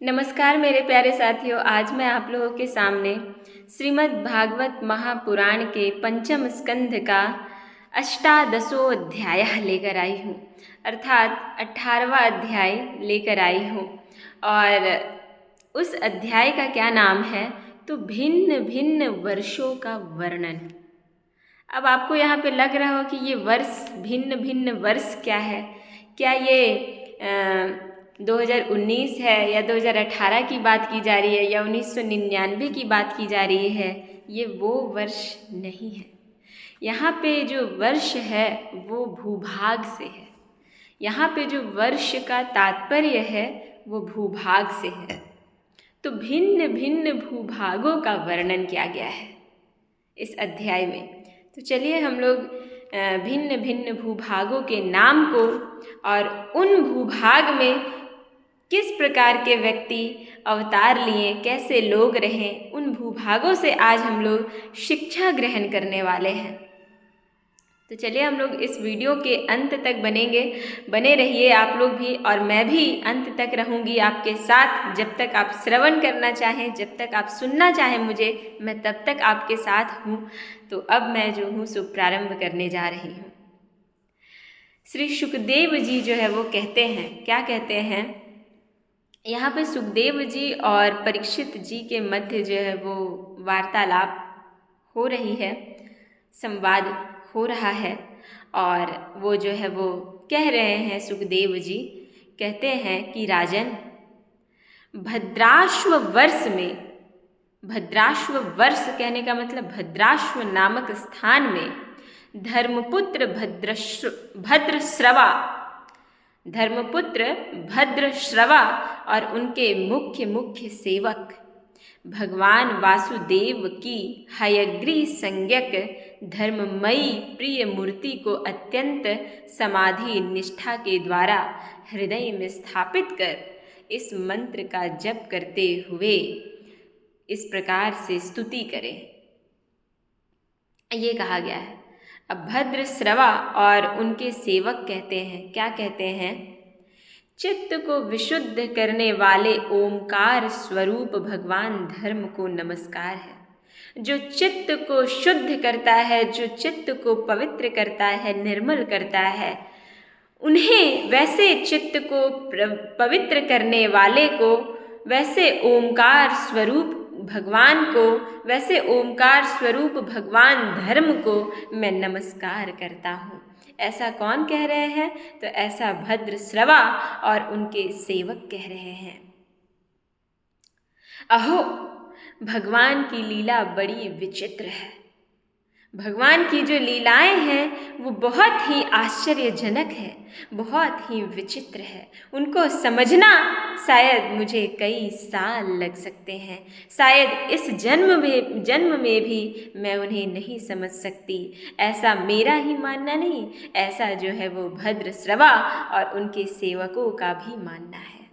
नमस्कार मेरे प्यारे साथियों। आज मैं आप लोगों के सामने श्रीमद् भागवत महापुराण के पंचम स्कंध का अष्टादशों अध्याय लेकर आई हूँ, अर्थात 18वां अध्याय लेकर आई हूँ। और उस अध्याय का क्या नाम है तो भिन्न भिन्न वर्षों का वर्णन। अब आपको यहाँ पे लग रहा हो कि ये वर्ष भिन्न भिन्न वर्ष क्या है, क्या ये 2019 है या 2018 की बात की जा रही है या 1999 की बात की जा रही है। ये वो वर्ष नहीं है। यहाँ पे जो वर्ष है वो भूभाग से है। यहाँ पे जो वर्ष का तात्पर्य है वो भूभाग से है। तो भिन्न भिन्न भूभागों का वर्णन किया गया है इस अध्याय में। तो चलिए हम लोग भिन्न भिन्न भूभागों के नाम को और उन भूभाग में किस प्रकार के व्यक्ति अवतार लिए, कैसे लोग रहें, उन भूभागों से आज हम लोग शिक्षा ग्रहण करने वाले हैं। तो चलिए हम लोग इस वीडियो के अंत तक बने रहिए आप लोग भी, और मैं भी अंत तक रहूँगी आपके साथ। जब तक आप श्रवण करना चाहें, जब तक आप सुनना चाहें मुझे, मैं तब तक आपके साथ हूँ। तो अब मैं जो हूँ सो प्रारंभ करने जा रही हूँ। श्री सुखदेव जी जो है वो कहते हैं, क्या कहते हैं, यहाँ पे सुखदेव जी और परीक्षित जी के मध्य जो है वो वार्तालाप हो रही है, संवाद हो रहा है। और वो जो है वो कह रहे हैं, सुखदेव जी कहते हैं कि राजन, भद्राश्व वर्ष में, भद्राश्व वर्ष कहने का मतलब भद्राश्व नामक स्थान में धर्मपुत्र भद्रश्रवा और उनके मुख्य सेवक भगवान वासुदेव की हयग्रीव संज्ञक धर्ममयी प्रिय मूर्ति को अत्यंत समाधि निष्ठा के द्वारा हृदय में स्थापित कर इस मंत्र का जप करते हुए इस प्रकार से स्तुति करें, ये कहा गया है। अब भद्रश्रवा और उनके सेवक कहते हैं, क्या कहते हैं, चित्त को विशुद्ध करने वाले ओमकार स्वरूप भगवान धर्म को नमस्कार है। जो चित्त को शुद्ध करता है, जो चित्त को पवित्र करता है, निर्मल करता है, उन्हें, वैसे चित्त को पवित्र करने वाले को, वैसे ओमकार स्वरूप भगवान को, वैसे ओमकार स्वरूप भगवान धर्म को मैं नमस्कार करता हूँ। ऐसा कौन कह रहे हैं तो ऐसा भद्रश्रवा और उनके सेवक कह रहे हैं। अहो, भगवान की लीला बड़ी विचित्र है। भगवान की जो लीलाएं हैं वो बहुत ही आश्चर्यजनक है, बहुत ही विचित्र है। उनको समझना शायद मुझे कई साल लग सकते हैं। शायद इस जन्म में भी मैं उन्हें नहीं समझ सकती। ऐसा मेरा ही मानना नहीं, ऐसा जो है वो भद्रश्रवा और उनके सेवकों का भी मानना है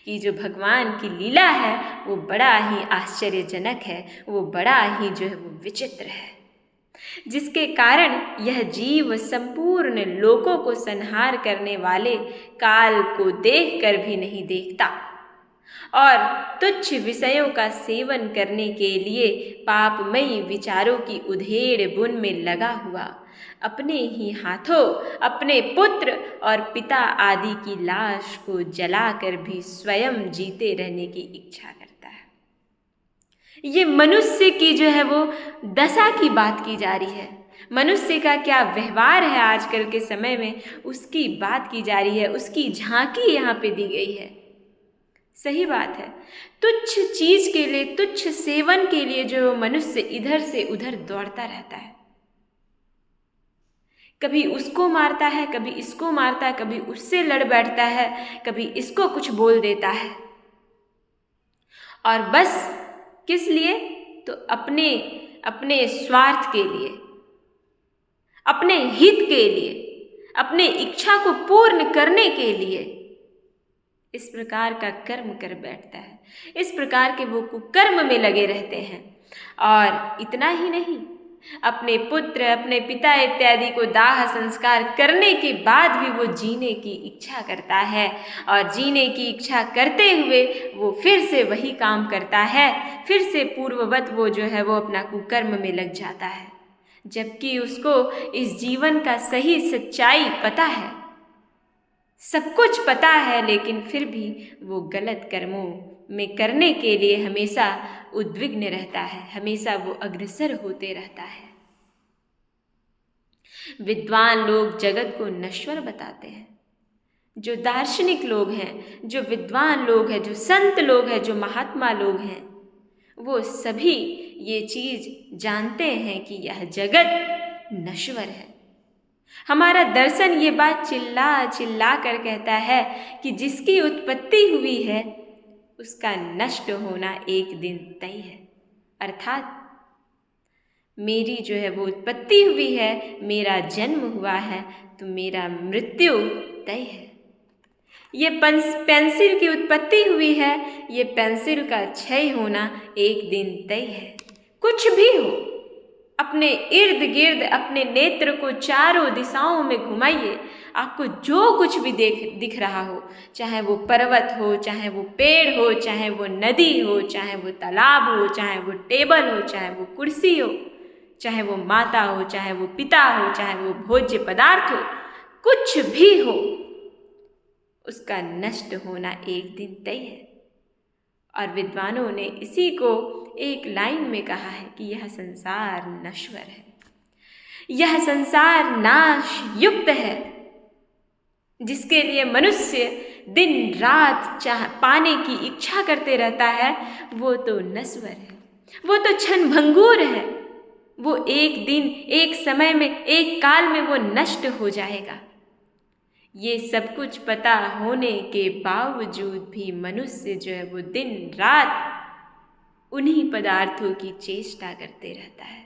कि जो भगवान की लीला है वो बड़ा ही आश्चर्यजनक है, वो बड़ा ही जो है वो विचित्र है, जिसके कारण यह जीव संपूर्ण लोकों को संहार करने वाले काल को देखकर भी नहीं देखता और तुच्छ विषयों का सेवन करने के लिए पापमयी विचारों की उधेड़ बुन में लगा हुआ अपने ही हाथों अपने पुत्र और पिता आदि की लाश को जलाकर भी स्वयं जीते रहने की इच्छा करता है। ये मनुष्य की जो है वो दशा की बात की जा रही है। मनुष्य का क्या व्यवहार है आजकल के समय में, उसकी बात की जा रही है, उसकी झांकी यहाँ पे दी गई है। सही बात है। तुच्छ चीज के लिए, तुच्छ सेवन के लिए जो मनुष्य इधर से उधर दौड़ता रहता है, कभी उसको मारता है, कभी इसको मारता है, कभी उससे लड़ बैठता है, कभी इसको कुछ बोल देता है, और बस किस लिए तो अपने स्वार्थ के लिए, अपने हित के लिए, अपने इच्छा को पूर्ण करने के लिए इस प्रकार का कर्म कर बैठता है। इस प्रकार के वो कुकर्म में लगे रहते हैं। और इतना ही नहीं, अपने पुत्र, अपने पिता इत्यादि को दाह संस्कार करने के बाद भी वो जीने की इच्छा करता है, और जीने की इच्छा करते हुए वो फिर से वही काम करता है, फिर से पूर्ववत वो जो है वो अपना कुकर्म में लग जाता है, जबकि उसको इस जीवन का सही सच्चाई पता है, सब कुछ पता है, लेकिन फिर भी वो गलत कर्मों में करने के लिए हमेशा उद्विग्न रहता है, हमेशा वो अग्रसर होते रहता है। विद्वान लोग जगत को नश्वर बताते हैं। जो दार्शनिक लोग हैं, जो विद्वान लोग हैं, जो संत लोग हैं, जो महात्मा लोग हैं, वो सभी ये चीज जानते हैं कि यह जगत नश्वर है। हमारा दर्शन ये बात चिल्ला चिल्ला कर कहता है कि जिसकी उत्पत्ति हुई है उसका नष्ट होना एक दिन तय है। अर्थात मेरी जो है वो उत्पत्ति हुई है, मेरा जन्म हुआ है, तो मेरा मृत्यु तय है। ये पेंसिल की उत्पत्ति हुई है, ये पेंसिल का क्षय होना एक दिन तय है। कुछ भी हो, अपने इर्द गिर्द अपने नेत्र को चारों दिशाओं में घुमाइए, आपको जो कुछ भी दिख रहा हो, चाहे वो पर्वत हो, चाहे वो पेड़ हो, चाहे वो नदी हो, चाहे वो तालाब हो, चाहे वो टेबल हो, चाहे वो कुर्सी हो, चाहे वो माता हो, चाहे वो पिता हो, चाहे वो भोज्य पदार्थ हो, कुछ भी हो, उसका नष्ट होना एक दिन तय है। और विद्वानों ने इसी को एक लाइन में कहा है कि यह संसार नश्वर है, यह संसार नाश युक्त है, जिसके लिए मनुष्य दिन रात पाने की इच्छा करते रहता है, वो तो नश्वर है, वो तो क्षणभंगुर है, वो एक दिन, एक समय में, एक काल में वो नष्ट हो जाएगा। ये सब कुछ पता होने के बावजूद भी मनुष्य जो है वो दिन रात उन्हीं पदार्थों की चेष्टा करते रहता है।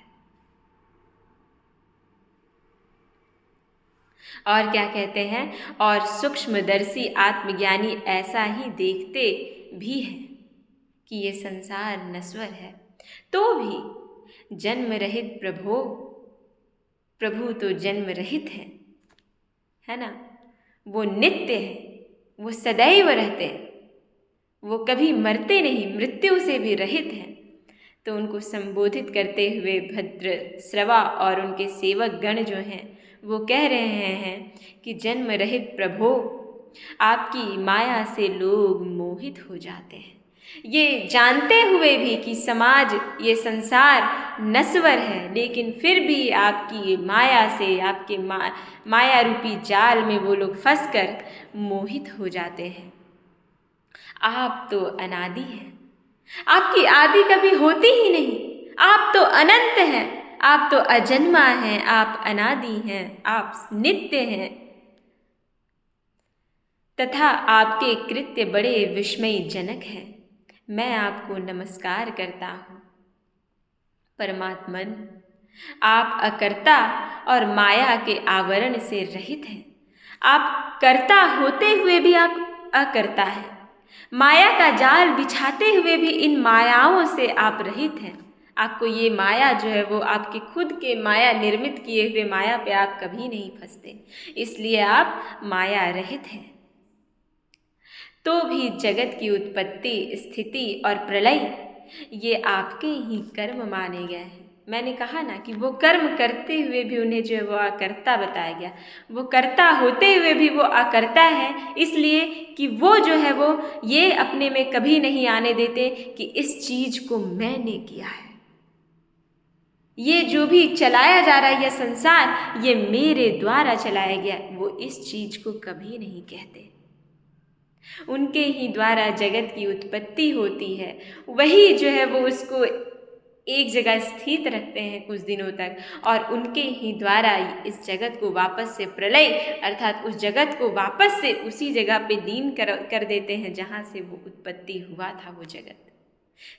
और क्या कहते हैं, और सूक्ष्मदर्शी आत्मज्ञानी ऐसा ही देखते भी हैं कि ये संसार नश्वर है, तो भी जन्म रहित प्रभु तो जन्म रहित है ना, वो नित्य है, वो सदैव रहते हैं, वो कभी मरते नहीं, मृत्यु से भी रहित हैं। तो उनको संबोधित करते हुए भद्र श्रवा और उनके सेवक गण जो हैं वो कह रहे हैं कि जन्म रहित प्रभो, आपकी माया से लोग मोहित हो जाते हैं। ये जानते हुए भी कि समाज, ये संसार नश्वर है, लेकिन फिर भी आपकी माया से, आपके माया रूपी जाल में वो लोग फंसकर मोहित हो जाते हैं। आप तो अनादि हैं, आपकी आदि कभी होती ही नहीं, आप तो अनंत हैं, आप तो अजन्मा हैं, आप अनादि हैं, आप नित्य हैं, तथा आपके कृत्य बड़े विस्मयजनक हैं। मैं आपको नमस्कार करता हूँ। परमात्मन, आप अकर्ता और माया के आवरण से रहित हैं। आप कर्ता होते हुए भी आप अकर्ता हैं। माया का जाल बिछाते हुए भी इन मायाओं से आप रहित हैं। आपको ये माया जो है वो आपके खुद के माया निर्मित किए हुए माया पे आप कभी नहीं फंसते, इसलिए आप माया रहित हैं। तो भी जगत की उत्पत्ति, स्थिति और प्रलय ये आपके ही कर्म माने गए हैं। मैंने कहा ना कि वो कर्म करते हुए भी उन्हें जो है वो अकर्ता बताया गया। वो कर्ता होते हुए भी वो अकर्ता है, इसलिए कि वो जो है वो ये अपने में कभी नहीं आने देते कि इस चीज को मैंने किया है। ये जो भी चलाया जा रहा है यह संसार, ये मेरे द्वारा चलाया गया, वो इस चीज को कभी नहीं कहते। उनके ही द्वारा जगत की उत्पत्ति होती है, वही जो है वो उसको एक जगह स्थित रखते हैं कुछ दिनों तक, और उनके ही द्वारा इस जगत को वापस से प्रलय अर्थात उस जगत को वापस से उसी जगह पे लीन कर देते हैं जहाँ से वो उत्पत्ति हुआ था। वो जगत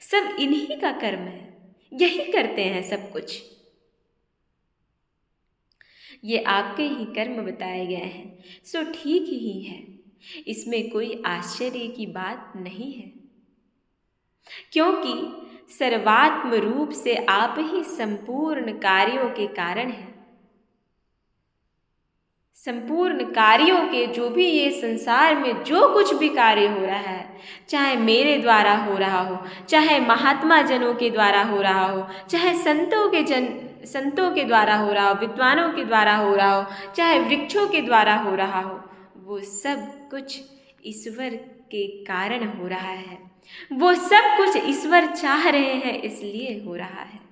सब इन्हीं का कर्म है, यही करते हैं सब कुछ। ये आपके ही कर्म बताए गए हैं, सो ठीक ही है, इसमें कोई आश्चर्य की बात नहीं है, क्योंकि सर्वात्म रूप से आप ही संपूर्ण कार्यों के कारण हैं। संपूर्ण कार्यों के जो भी ये संसार में जो कुछ भी कार्य हो रहा है, चाहे मेरे द्वारा हो रहा हो, चाहे महात्मा जनों के द्वारा हो रहा हो, चाहे संतों के द्वारा हो रहा हो, विद्वानों के द्वारा हो रहा हो, चाहे वृक्षों के द्वारा हो रहा हो, वो सब कुछ ईश्वर के कारण हो रहा है। वो सब कुछ ईश्वर चाह रहे हैं, इसलिए हो रहा है।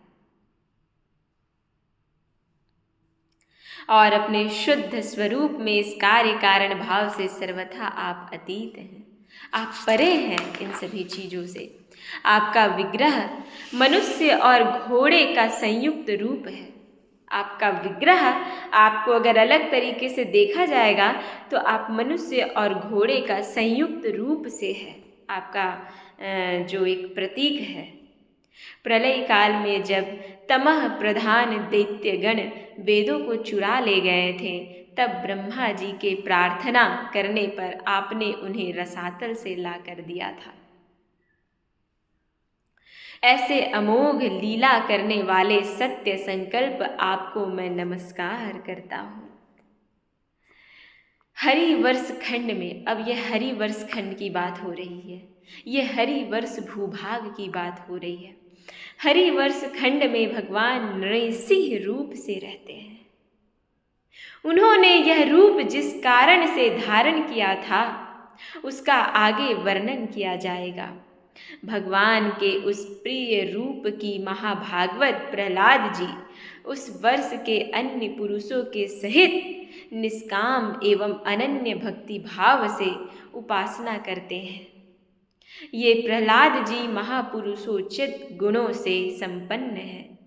और अपने शुद्ध स्वरूप में इस कार्य कारण भाव से सर्वथा आप अतीत हैं, आप परे हैं इन सभी चीज़ों से। आपका विग्रह मनुष्य और घोड़े का संयुक्त रूप है। आपका विग्रह, आपको अगर अलग तरीके से देखा जाएगा तो आप मनुष्य और घोड़े का संयुक्त रूप से है, आपका जो एक प्रतीक है। प्रलय काल में जब तमह प्रधान दैत्यगण वेदों को चुरा ले गए थे, तब ब्रह्मा जी के प्रार्थना करने पर आपने उन्हें रसातल से ला कर दिया था। ऐसे अमोघ लीला करने वाले सत्य संकल्प आपको मैं नमस्कार करता हूँ। हरिवर्ष खंड में, अब यह हरिवर्ष खंड की बात हो रही है, यह हरिवर्ष भूभाग की बात हो रही है। हरिवर्ष खंड में भगवान नृसिंह रूप से रहते हैं। उन्होंने यह रूप जिस कारण से धारण किया था उसका आगे वर्णन किया जाएगा। भगवान के उस प्रिय रूप की महाभागवत प्रहलाद जी उस वर्ष के अन्य पुरुषों के सहित निष्काम एवं अनन्य भक्ति भाव से उपासना करते हैं। ये प्रहलाद जी महापुरुषोचित गुणों से संपन्न हैं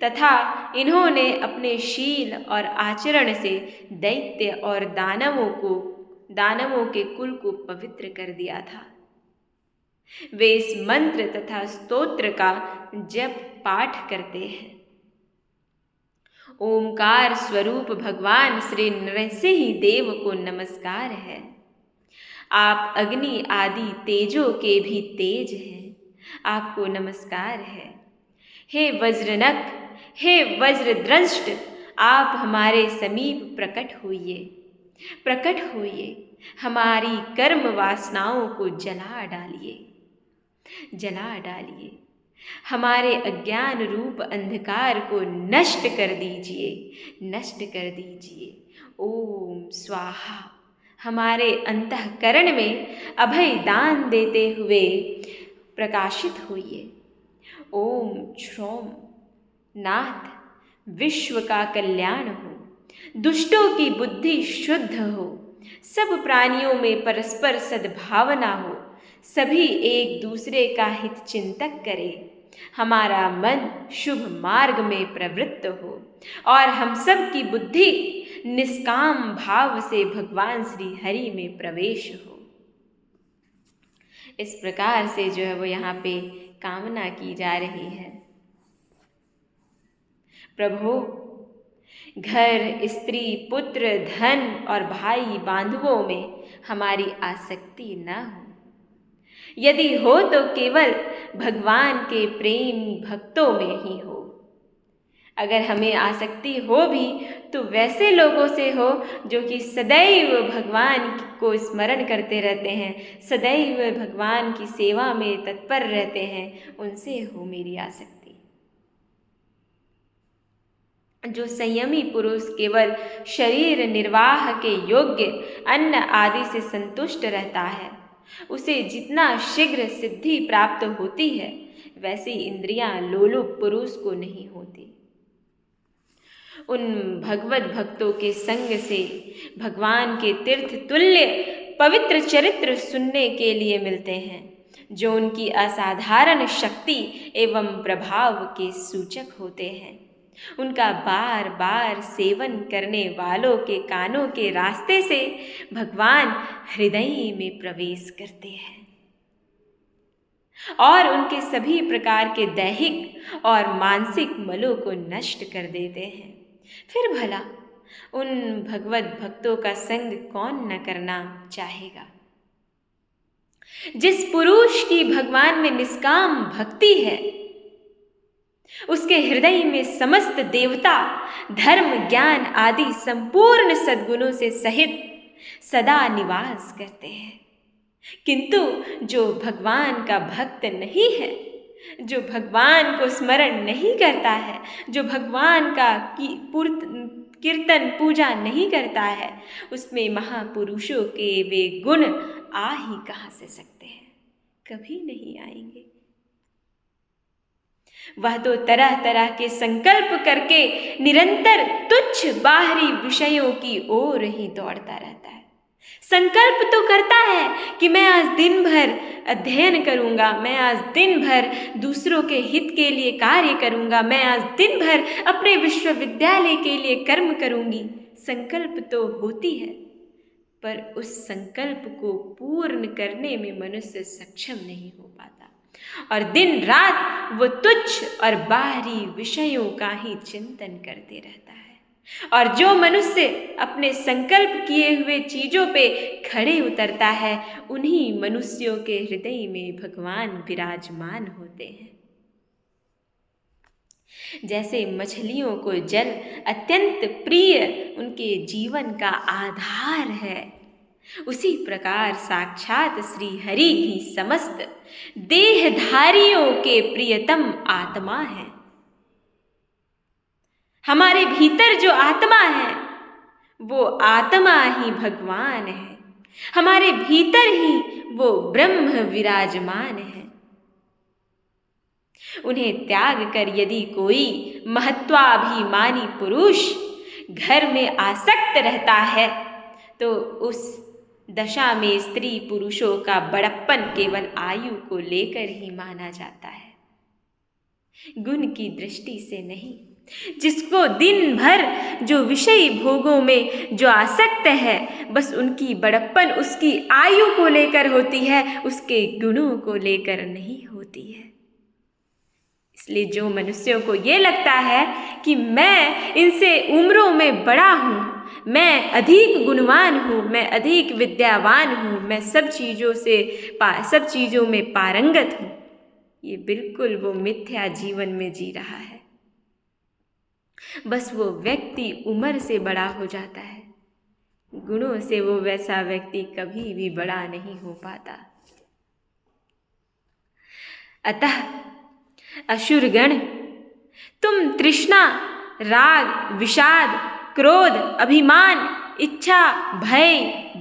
तथा इन्होंने अपने शील और आचरण से दैत्य और दानवों के कुल को पवित्र कर दिया था। वे इस मंत्र तथा स्तोत्र का जप पाठ करते हैं। ओमकार स्वरूप भगवान श्री नरसिंह देव को नमस्कार है। आप अग्नि आदि तेजों के भी तेज हैं, आपको नमस्कार है। हे वज्रनक, हे वज्रद्रष्ट, आप हमारे समीप प्रकट होइए, हमारी कर्म वासनाओं को जला डालिए, हमारे अज्ञान रूप अंधकार को नष्ट कर दीजिए। ओम स्वाहा, हमारे अंतःकरण में अभय दान देते हुए प्रकाशित होइए। ओम क्षौम नाथ, विश्व का कल्याण हो, दुष्टों की बुद्धि शुद्ध हो, सब प्राणियों में परस्पर सद्भावना हो, सभी एक दूसरे का हित चिंतक करें, हमारा मन शुभ मार्ग में प्रवृत्त हो और हम सब की बुद्धि निष्काम भाव से भगवान श्री हरि में प्रवेश हो। इस प्रकार से जो है वो यहाँ पे कामना की जा रही है। प्रभु, घर, स्त्री, पुत्र, धन और भाई बांधवों में हमारी आसक्ति न हो। यदि हो तो केवल भगवान के प्रेमी भक्तों में ही हो। अगर हमें आसक्ति हो भी तो वैसे लोगों से हो जो कि सदैव भगवान को स्मरण करते रहते हैं, सदैव भगवान की सेवा में तत्पर रहते हैं, उनसे हो मेरी आसक्ति। जो संयमी पुरुष केवल शरीर निर्वाह के योग्य अन्न आदि से संतुष्ट रहता है, उसे जितना शीघ्र सिद्धि प्राप्त होती है वैसी इंद्रियां लोलुप पुरुष को नहीं होती। उन भगवत भक्तों के संग से भगवान के तीर्थ तुल्य पवित्र चरित्र सुनने के लिए मिलते हैं, जो उनकी असाधारण शक्ति एवं प्रभाव के सूचक होते हैं। उनका बार बार सेवन करने वालों के कानों के रास्ते से भगवान हृदय में प्रवेश करते हैं और उनके सभी प्रकार के दैहिक और मानसिक मलों को नष्ट कर देते हैं। फिर भला उन भगवत भक्तों का संग कौन न करना चाहेगा। जिस पुरुष की भगवान में निष्काम भक्ति है उसके हृदय में समस्त देवता, धर्म, ज्ञान आदि संपूर्ण सद्गुणों से सहित सदा निवास करते हैं। किंतु जो भगवान का भक्त नहीं है, जो भगवान को स्मरण नहीं करता है, जो भगवान का कीर्तन पूजा नहीं करता है, उसमें महापुरुषों के वे गुण आ ही कहाँ से सकते हैं? कभी नहीं आएंगे। वह तो तरह तरह के संकल्प करके निरंतर तुच्छ बाहरी विषयों की ओर ही दौड़ता रहता है। संकल्प तो करता है कि मैं आज दिन भर अध्ययन करूंगा, मैं आज दिन भर दूसरों के हित के लिए कार्य करूंगा, मैं आज दिन भर अपने विश्वविद्यालय के लिए कर्म करूंगी। संकल्प तो होती है, पर उस संकल्प को पूर्ण करने में मनुष्य सक्षम नहीं हो पाता और दिन रात वो तुच्छ और बाहरी विषयों का ही चिंतन करते रहता है। और जो मनुष्य अपने संकल्प किए हुए चीजों पे खड़े उतरता है, उन्हीं मनुष्यों के हृदय में भगवान विराजमान होते हैं। जैसे मछलियों को जल अत्यंत प्रिय उनके जीवन का आधार है, उसी प्रकार साक्षात श्री हरि ही समस्त देहधारियों के प्रियतम आत्मा है। हमारे भीतर जो आत्मा है, वो आत्मा ही भगवान है। हमारे भीतर ही वो ब्रह्म विराजमान है। उन्हें त्याग कर यदि कोई महत्वाभिमानी पुरुष घर में आसक्त रहता है, तो उस दशा में स्त्री पुरुषों का बड़प्पन केवल आयु को लेकर ही माना जाता है, गुण की दृष्टि से नहीं। जिसको दिन भर जो विषयी भोगों में जो आसक्त है, बस उनकी बड़प्पन उसकी आयु को लेकर होती है, उसके गुणों को लेकर नहीं होती है। इसलिए जो मनुष्यों को ये लगता है कि मैं इनसे उम्रों में बड़ा हूँ, मैं अधिक गुणवान हूँ, मैं अधिक विद्यावान हूँ, मैं सब चीज़ों में पारंगत हूँ, ये बिल्कुल वो मिथ्या जीवन में जी रहा है। बस वो व्यक्ति उम्र से बड़ा हो जाता है, गुणों से वो वैसा व्यक्ति कभी भी बड़ा नहीं हो पाता। अतः असुरगण, तुम तृष्णा, राग, विषाद, क्रोध, अभिमान, इच्छा, भय,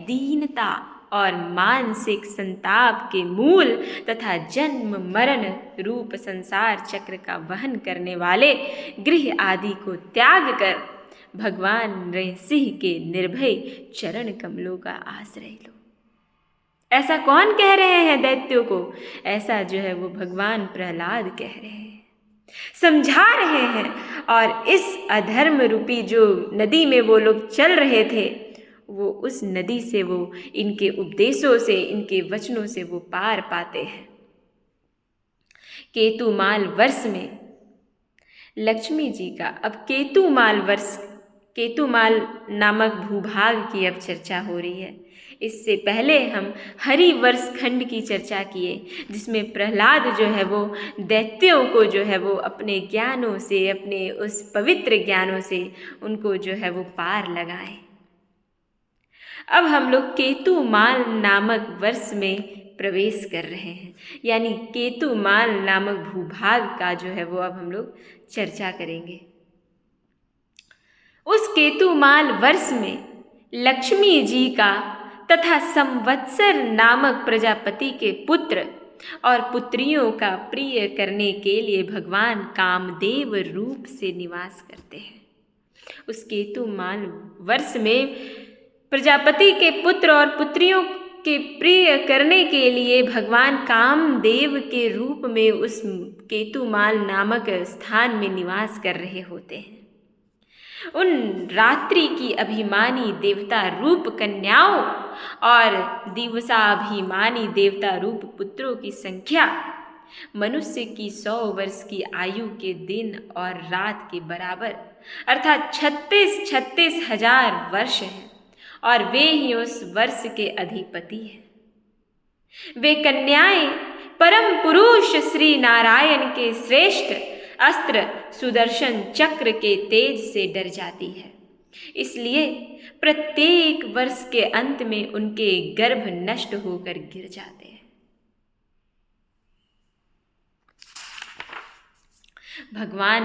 दीनता और मानसिक संताप के मूल तथा जन्म मरण रूप संसार चक्र का वहन करने वाले गृह आदि को त्याग कर भगवान नृसिंह के निर्भय चरण कमलों का आश्रय लो। ऐसा कौन कह रहे हैं दैत्यों को? ऐसा जो है वो भगवान प्रहलाद कह रहे हैं, समझा रहे हैं। और इस अधर्म रूपी जो नदी में वो लोग चल रहे थे, वो उस नदी से वो इनके उपदेशों से, इनके वचनों से वो पार पाते हैं। केतुमाल वर्ष में लक्ष्मी जी का, अब केतुमाल नामक भूभाग की अब चर्चा हो रही है। इससे पहले हम हरिवर्ष खंड की चर्चा किए, जिसमें प्रहलाद जो है वो दैत्यों को जो है वो अपने ज्ञानों से, अपने उस पवित्र ज्ञानों से उनको जो है वो पार लगाए। अब हम लोग केतुमाल नामक वर्ष में प्रवेश कर रहे हैं, यानी केतुमाल नामक भूभाग का जो है वो अब हम लोग चर्चा करेंगे। उस केतुमाल वर्ष में लक्ष्मी जी का तथा संवत्सर नामक प्रजापति के पुत्र और पुत्रियों का प्रिय करने के लिए भगवान कामदेव रूप से निवास करते हैं। उस केतुमाल वर्ष में प्रजापति के पुत्र और पुत्रियों के प्रिय करने के लिए भगवान कामदेव के रूप में उस केतुमाल नामक स्थान में निवास कर रहे होते हैं। उन रात्रि की अभिमानी देवता रूप कन्याओं और दिवसाभिमानी देवता रूप पुत्रों की संख्या मनुष्य की 100 वर्ष की आयु के दिन और रात के बराबर, अर्थात 36 हजार वर्ष है, और वे ही उस वर्ष के अधिपति हैं। वे कन्याएं परम पुरुष श्री नारायण के श्रेष्ठ अस्त्र सुदर्शन चक्र के तेज से डर जाती है। इसलिए प्रत्येक वर्ष के अंत में उनके गर्भ नष्ट होकर गिर जाते हैं। भगवान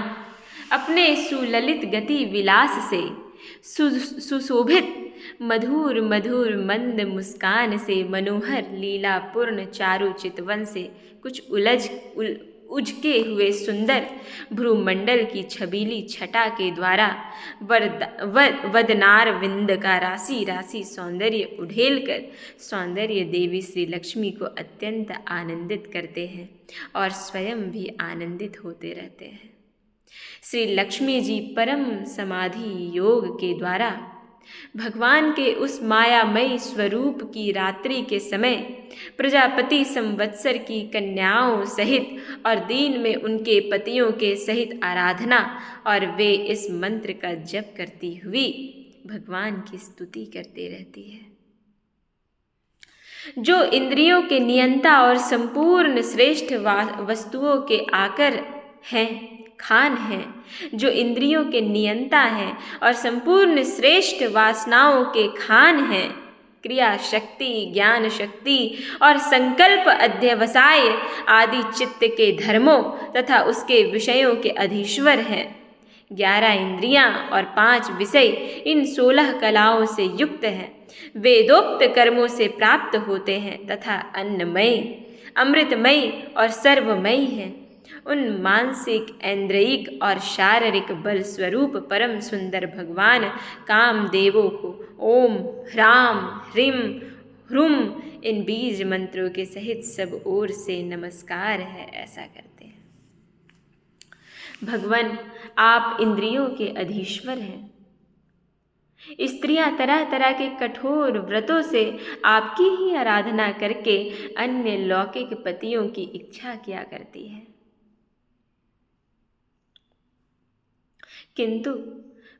अपने सुललित गति विलास से सुशोभित मधुर मधुर मंद मुस्कान से मनोहर लीलापूर्ण चारु चितवन से कुछ उजके हुए सुंदर भ्रूमंडल की छबीली छटा के द्वारा वदनार विंद का राशि राशि सौंदर्य उड़ेलकर सौंदर्य देवी श्री लक्ष्मी को अत्यंत आनंदित करते हैं और स्वयं भी आनंदित होते रहते हैं। श्री लक्ष्मी जी परम समाधि योग के द्वारा भगवान के उस मायामयी स्वरूप की रात्रि के समय प्रजापति संवत्सर की कन्याओं सहित और दिन में उनके पतियों के सहित आराधना और वे इस मंत्र का जप करती हुई भगवान की स्तुति करते रहती है। जो इंद्रियों के नियंता और संपूर्ण श्रेष्ठ वस्तुओं के आकर हैं, खान हैं, जो इंद्रियों के नियंता हैं और संपूर्ण श्रेष्ठ वासनाओं के खान हैं, क्रिया शक्ति, ज्ञान शक्ति और संकल्प अध्यवसाय आदि चित्त के धर्मों तथा उसके विषयों के अधीश्वर हैं। 11 इंद्रियां और 5 विषय इन 16 कलाओं से युक्त हैं। वेदोक्त कर्मों से प्राप्त होते हैं तथा अन्नमय, अमृतमय और सर्वमय हैं। उन मानसिक, ऐन्द्रियक और शारीरिक बल स्वरूप परम सुंदर भगवान कामदेवों को ओम ह्राम ह्रीम ह्रूम इन बीज मंत्रों के सहित सब ओर से नमस्कार है, ऐसा करते हैं। भगवान आप इंद्रियों के अधीश्वर हैं। स्त्रियां तरह तरह के कठोर व्रतों से आपकी ही आराधना करके अन्य लौकिक पतियों की इच्छा किया करती है, किंतु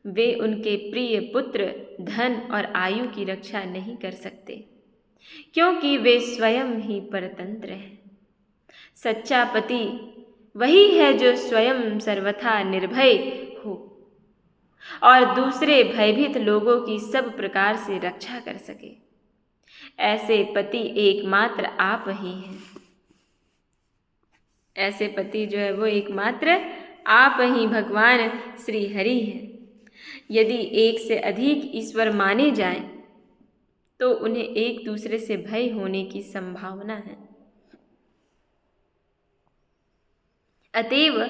वे उनके प्रिय पुत्र, धन और आयु की रक्षा नहीं कर सकते, क्योंकि वे स्वयं ही परतंत्र हैं। सच्चा पति वही है जो स्वयं सर्वथा निर्भय हो और दूसरे भयभीत लोगों की सब प्रकार से रक्षा कर सके। ऐसे पति एकमात्र आप ही हैं। ऐसे पति जो है वो एकमात्र आप ही भगवान श्री हरि हैं। यदि एक से अधिक ईश्वर माने जाएं, तो उन्हें एक दूसरे से भय होने की संभावना है। अतएव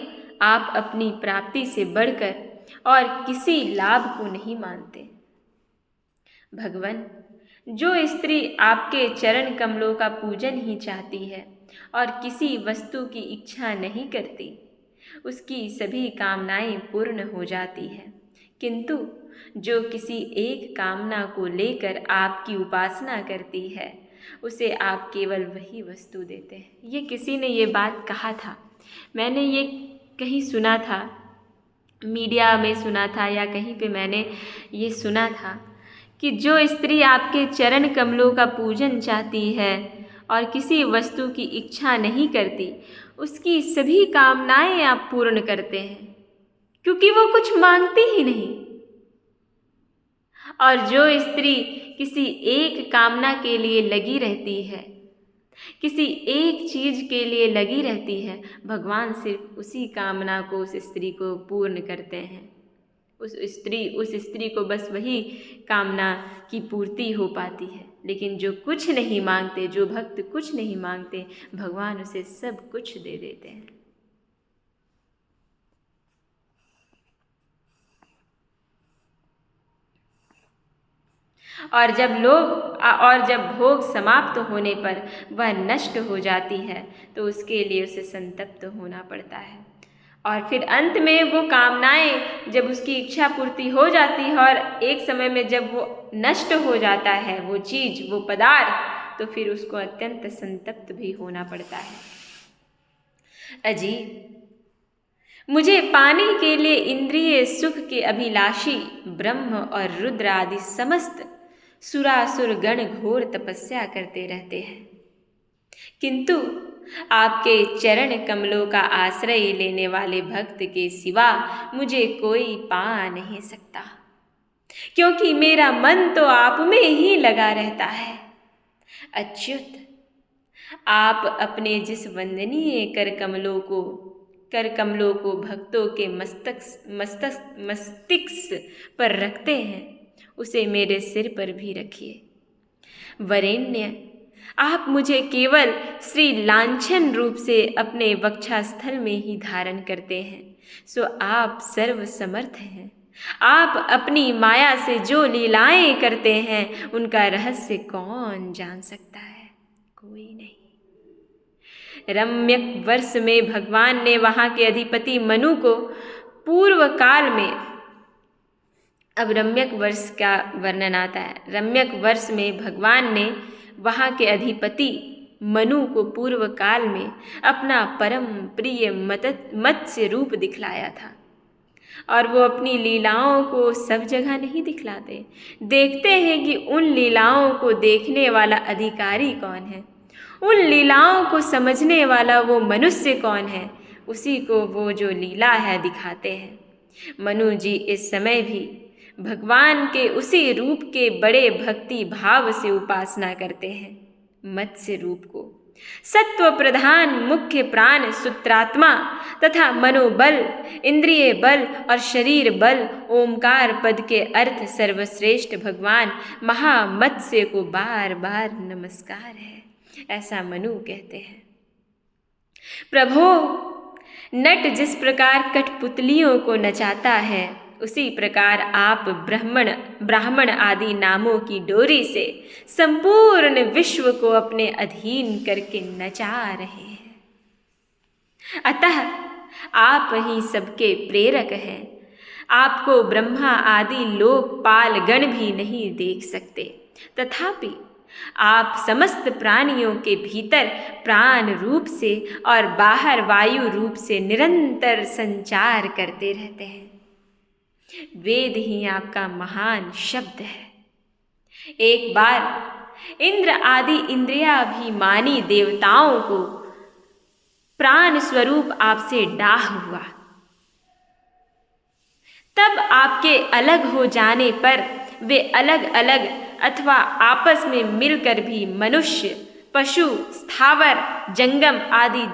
आप अपनी प्राप्ति से बढ़कर और किसी लाभ को नहीं मानते। भगवान, जो स्त्री आपके चरण कमलों का पूजन ही चाहती है और किसी वस्तु की इच्छा नहीं करती, उसकी सभी कामनाएं पूर्ण हो जाती है, किंतु जो किसी एक कामना को लेकर आपकी उपासना करती है, उसे आप केवल वही वस्तु देते हैं। ये किसी ने ये बात कहा था, मैंने ये कहीं सुना था, मीडिया में सुना था या कहीं पे मैंने ये सुना था कि जो स्त्री आपके चरण कमलों का पूजन चाहती है और किसी वस्तु की इच्छा नहीं करती, उसकी सभी कामनाएं आप पूर्ण करते हैं, क्योंकि वो कुछ मांगती ही नहीं। और जो स्त्री किसी एक कामना के लिए लगी रहती है, किसी एक चीज के लिए लगी रहती है, भगवान सिर्फ उसी कामना को उस स्त्री को पूर्ण करते हैं। उस स्त्री को बस वही कामना की पूर्ति हो पाती है। लेकिन जो कुछ नहीं मांगते, जो भक्त कुछ नहीं मांगते, भगवान उसे सब कुछ दे देते हैं। और जब भोग समाप्त होने पर वह नष्ट हो जाती है, तो उसके लिए उसे संतप्त होना पड़ता है। और फिर अंत में वो कामनाएं, जब उसकी इच्छा पूर्ति हो जाती है और एक समय में जब वो नष्ट हो जाता है, वो चीज, वो पदार्थ, तो फिर उसको अत्यंत संतप्त भी होना पड़ता है। अजीब, मुझे पाने के लिए इंद्रिय सुख के अभिलाषी ब्रह्म और रुद्र आदि समस्त सुरासुर गण घोर तपस्या करते रहते हैं, किंतु आपके चरण कमलों का आश्रय लेने वाले भक्त के सिवा मुझे कोई पा नहीं सकता, क्योंकि मेरा मन तो आप में ही लगा रहता है। अच्युत, आप अपने जिस वंदनीय कर कमलों को भक्तों के मस्तिष्क पर रखते हैं, उसे मेरे सिर पर भी रखिए। वरेण्य, आप मुझे केवल श्री लांछन रूप से अपने वक्षस्थल में ही धारण करते हैं, सो आप सर्व समर्थ हैं। आप अपनी माया से जो लीलाएं करते हैं, उनका रहस्य कौन जान सकता है? कोई नहीं। रम्यक वर्ष में भगवान ने वहाँ के अधिपति मनु को पूर्व काल में, अब रम्यक वर्ष का वर्णन आता है। रम्यक वर्ष में भगवान ने वहाँ के अधिपति मनु को पूर्व काल में अपना परम प्रिय मत्स्य रूप दिखलाया था, और वो अपनी लीलाओं को सब जगह नहीं दिखलाते। देखते हैं कि उन लीलाओं को देखने वाला अधिकारी कौन है, उन लीलाओं को समझने वाला वो मनुष्य कौन है, उसी को वो जो लीला है दिखाते हैं। मनु जी इस समय भी भगवान के उसी रूप के बड़े भक्ति भाव से उपासना करते हैं, मत्स्य रूप को। सत्व प्रधान मुख्य प्राण सूत्रात्मा तथा मनोबल, इंद्रिय बल और शरीर बल, ओमकार पद के अर्थ सर्वश्रेष्ठ भगवान महामत्स्य को बार बार नमस्कार है, ऐसा मनु कहते हैं। प्रभो, नट जिस प्रकार कठपुतलियों को नचाता है, उसी प्रकार आप ब्राह्मण आदि नामों की डोरी से संपूर्ण विश्व को अपने अधीन करके नचा रहे हैं। अतः आप ही सबके प्रेरक हैं। आपको ब्रह्मा आदि लोकपाल गण भी नहीं देख सकते, तथापि आप समस्त प्राणियों के भीतर प्राण रूप से और बाहर वायु रूप से निरंतर संचार करते रहते हैं। वेद ही आपका महान शब्द है। एक बार इंद्र आदि इंद्रियाभिमानी देवताओं को प्राण स्वरूप आपसे डाह हुआ, तब आपके अलग हो जाने पर वे अलग अलग अथवा आपस में मिलकर भी मनुष्य, पशु, स्थावर, जंगम आदि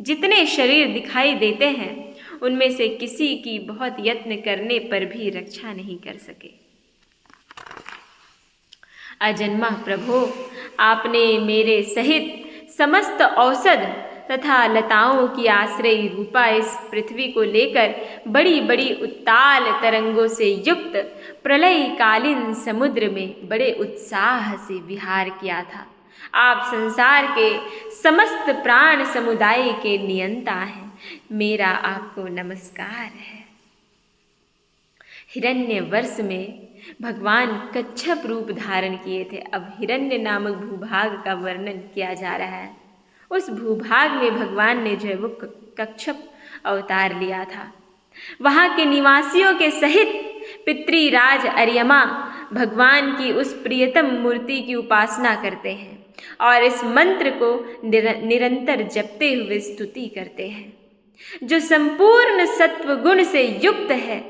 जितने शरीर दिखाई देते हैं, उनमें से किसी की बहुत यत्न करने पर भी रक्षा नहीं कर सके। अजन्मा प्रभो, आपने मेरे सहित समस्त औषध तथा लताओं की आश्रय रूपा इस पृथ्वी को लेकर बड़ी बड़ी उत्ताल तरंगों से युक्त प्रलयकालीन समुद्र में बड़े उत्साह से विहार किया था। आप संसार के समस्त प्राण समुदाय के नियंता हैं। मेरा आपको नमस्कार है। हिरण्य वर्ष में भगवान कच्छप रूप धारण किए थे। अब हिरण्य नामक भूभाग का वर्णन किया जा रहा है। उस भूभाग में भगवान ने जो है वो कच्छप अवतार लिया था। वहाँ के निवासियों के सहित पितृराज अर्यमा भगवान की उस प्रियतम मूर्ति की उपासना करते हैं और इस मंत्र को निरंतर जपते हुए स्तुति करते हैं, जो संपूर्ण सत्व गुण से युक्त है,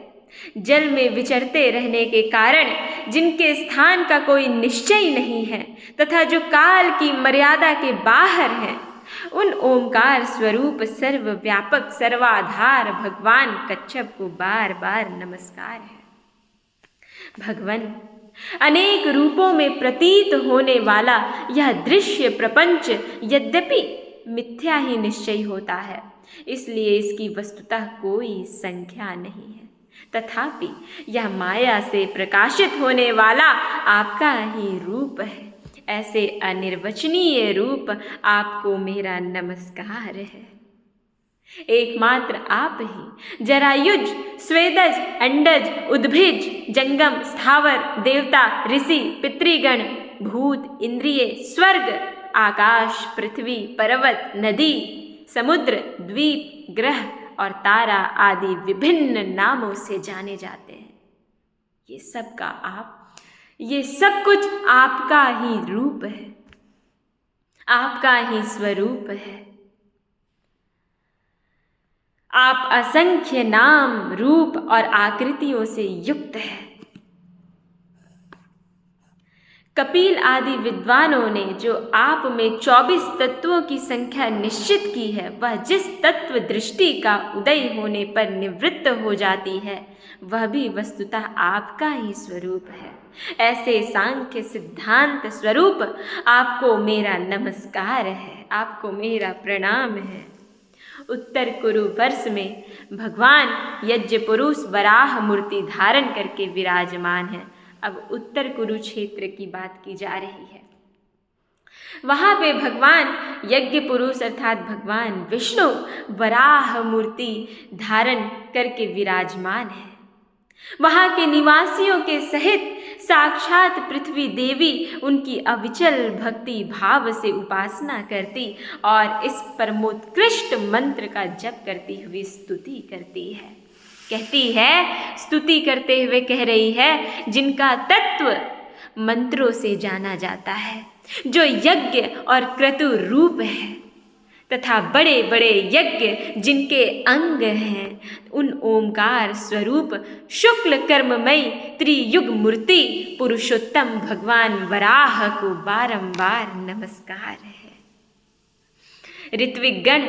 जल में विचरते रहने के कारण जिनके स्थान का कोई निश्चय नहीं है तथा जो काल की मर्यादा के बाहर हैं, उन ओंकार स्वरूप सर्वव्यापक सर्वाधार भगवान कच्छप को बार बार नमस्कार है। भगवान, अनेक रूपों में प्रतीत होने वाला यह दृश्य प्रपंच यद्यपि मिथ्या ही निश्चय होता है, इसलिए इसकी वस्तुतः कोई संख्या नहीं है, तथापि यह माया से प्रकाशित होने वाला आपका ही रूप है। ऐसे अनिर्वचनीय रूप आपको मेरा नमस्कार है। एकमात्र आप ही जरायुज, स्वेदज, अंडज, उद्भिज, जंगम, स्थावर, देवता, ऋषि, पितृगण, भूत, इंद्रिय, स्वर्ग, आकाश, पृथ्वी, पर्वत, नदी, समुद्र, द्वीप, ग्रह और तारा आदि विभिन्न नामों से जाने जाते हैं। ये सब कुछ आपका ही रूप है। आपका ही स्वरूप है। आप असंख्य नाम, रूप और आकृतियों से युक्त है। कपिल आदि विद्वानों ने जो आप में 24 तत्वों की संख्या निश्चित की है, वह जिस तत्व दृष्टि का उदय होने पर निवृत्त हो जाती है, वह भी वस्तुतः आपका ही स्वरूप है। ऐसे सांख्य सिद्धांत स्वरूप आपको मेरा नमस्कार है, आपको मेरा प्रणाम है। उत्तर कुरु वर्ष में भगवान यज्ञ पुरुष वराह मूर्ति धारण करके विराजमान है। अब उत्तर कुरुक्षेत्र की बात की जा रही है। वहां पे भगवान यज्ञ पुरुष अर्थात भगवान विष्णु वराह मूर्ति धारण करके विराजमान है। वहां के निवासियों के सहित साक्षात पृथ्वी देवी उनकी अविचल भक्ति भाव से उपासना करती और इस परमोत्कृष्ट मंत्र का जप करती हुई स्तुति करती है। कहती है, स्तुति करते हुए कह रही है, जिनका तत्व मंत्रों से जाना जाता है, जो यज्ञ और क्रतु रूप है तथा बड़े बड़े यज्ञ जिनके अंग हैं, उन ओंकार स्वरूप शुक्ल कर्ममयी त्रियुग मूर्ति पुरुषोत्तम भगवान वराह को बारंबार नमस्कार है। ऋत्विक गण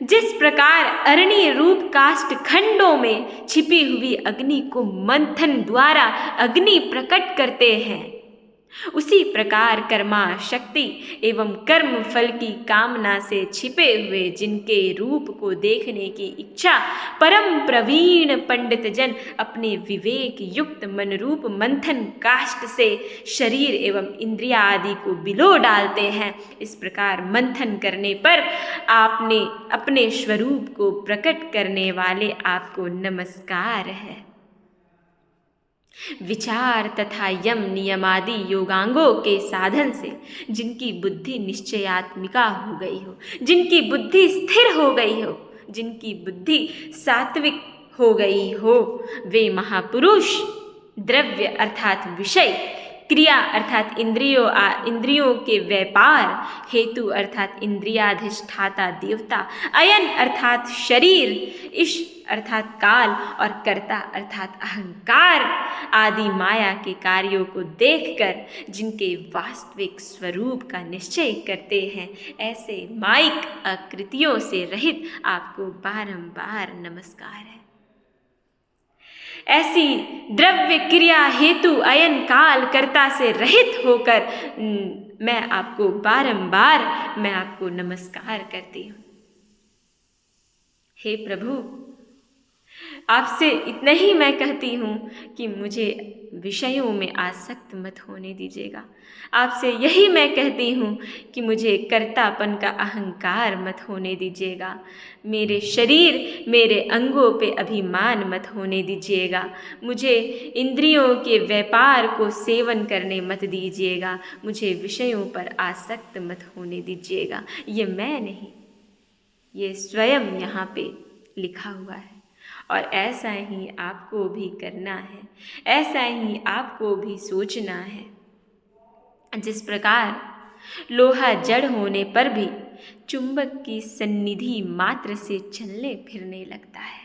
जिस प्रकार अरणीय रूप काष्ठ खंडों में छिपी हुई अग्नि को मंथन द्वारा अग्नि प्रकट करते हैं, उसी प्रकार कर्मा शक्ति एवं कर्म फल की कामना से छिपे हुए जिनके रूप को देखने की इच्छा परम प्रवीण पंडित जन अपने विवेक युक्त मन रूप मंथन काष्ठ से शरीर एवं इंद्रिया आदि को बिलो डालते हैं। इस प्रकार मंथन करने पर आपने अपने स्वरूप को प्रकट करने वाले आपको नमस्कार है। विचार तथा यम नियमादि योगांगों के साधन से जिनकी बुद्धि निश्चयात्मिका हो गई हो, जिनकी बुद्धि स्थिर हो गई हो, जिनकी बुद्धि सात्विक हो गई हो, वे महापुरुष द्रव्य अर्थात विषय, क्रिया अर्थात इंद्रियों के व्यापार, हेतु अर्थात इंद्रियाधिष्ठाता देवता, अयन अर्थात शरीर, ईश अर्थात काल और कर्ता अर्थात अहंकार आदि माया के कार्यों को देखकर जिनके वास्तविक स्वरूप का निश्चय करते हैं, ऐसे माइक आकृतियों से रहित आपको बारंबार नमस्कार है। ऐसी द्रव्य क्रिया हेतु अयन काल कर्ता से रहित होकर मैं आपको बारंबार मैं आपको नमस्कार करती हूँ। हे प्रभु, आपसे इतना ही मैं कहती हूँ कि मुझे विषयों में आसक्त मत होने दीजिएगा। आपसे यही मैं कहती हूँ कि मुझे कर्तापन का अहंकार मत होने दीजिएगा। मेरे शरीर मेरे अंगों पे अभिमान मत होने दीजिएगा। मुझे इंद्रियों के व्यापार को सेवन करने मत दीजिएगा। मुझे विषयों पर आसक्त मत होने दीजिएगा। ये मैं नहीं, ये स्वयं यहाँ पे लिखा हुआ है और ऐसा ही आपको भी करना है, ऐसा ही आपको भी सोचना है। जिस प्रकार लोहा जड़ होने पर भी चुंबक की सन्निधि मात्र से चलने फिरने लगता है।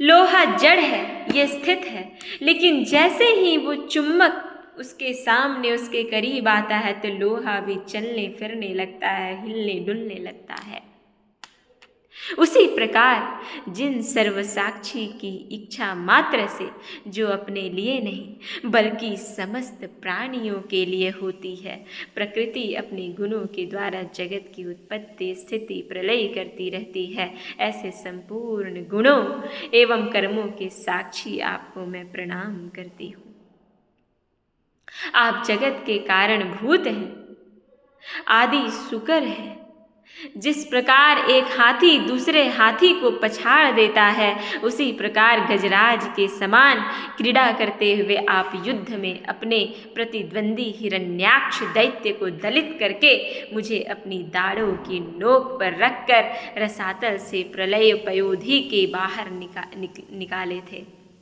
लोहा जड़ है, ये स्थित है, लेकिन जैसे ही वो चुंबक उसके सामने उसके करीब आता है तो लोहा भी चलने फिरने लगता है, हिलने डुलने लगता है। उसी प्रकार जिन सर्वसाक्षी की इच्छा मात्र से, जो अपने लिए नहीं बल्कि समस्त प्राणियों के लिए होती है, प्रकृति अपने गुणों के द्वारा जगत की उत्पत्ति स्थिति प्रलय करती रहती है, ऐसे संपूर्ण गुणों एवं कर्मों के साक्षी आपको मैं प्रणाम करती हूँ। आप जगत के कारणभूत हैं, आदि सुकर हैं। जिस प्रकार एक हाथी दूसरे हाथी को पछाड़ देता है, उसी प्रकार गजराज के समान क्रीड़ा करते हुए आप युद्ध में अपने प्रतिद्वंदी हिरण्याक्ष दैत्य को दलित करके मुझे अपनी दाढ़ों की नोक पर रखकर रसातल से प्रलय पयोधि के बाहर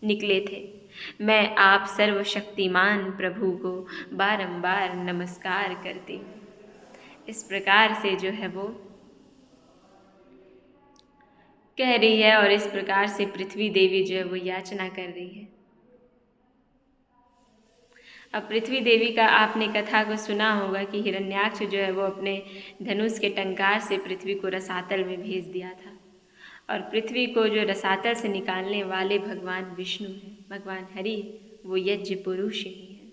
निकले थे। मैं आप सर्वशक्तिमान प्रभु को बारंबार नमस्कार करती हूँ। इस प्रकार से जो है वो कह रही है और इस प्रकार से पृथ्वी देवी जो है वो याचना कर रही है। अब पृथ्वी देवी का आपने कथा को सुना होगा कि हिरण्याक्ष जो है वो अपने धनुष के टंकार से पृथ्वी को रसातल में भेज दिया था, और पृथ्वी को जो रसातल से निकालने वाले भगवान विष्णु हैं, भगवान हरि, वो यज्ञ पुरुष ही हैं।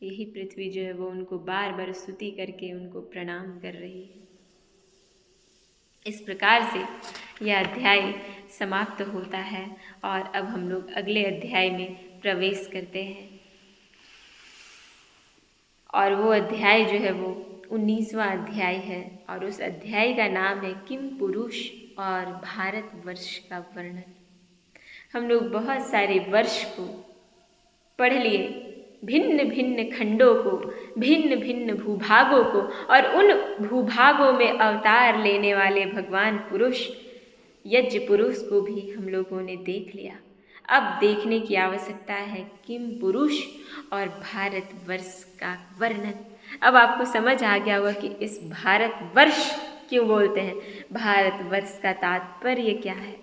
यही पृथ्वी जो है वो उनको बार बार स्तुति करके उनको प्रणाम कर रही है। इस प्रकार से यह अध्याय समाप्त होता है और अब हम लोग अगले अध्याय में प्रवेश करते हैं, और वो अध्याय जो है वो 19वां अध्याय है, और उस अध्याय का नाम है किम पुरुष और भारतवर्ष का वर्णन। हम लोग बहुत सारे वर्ष को पढ़ लिए, भिन्न भिन्न खंडों को, भिन्न भिन्न भूभागों को, और उन भूभागों में अवतार लेने वाले भगवान पुरुष, यज्ञ पुरुष को भी हम लोगों ने देख लिया। अब देखने की आवश्यकता है किम पुरुष और भारतवर्ष का वर्णन। अब आपको समझ आ गया होगा कि इस भारतवर्ष क्यों बोलते हैं, भारतवर्ष का तात्पर्य क्या है।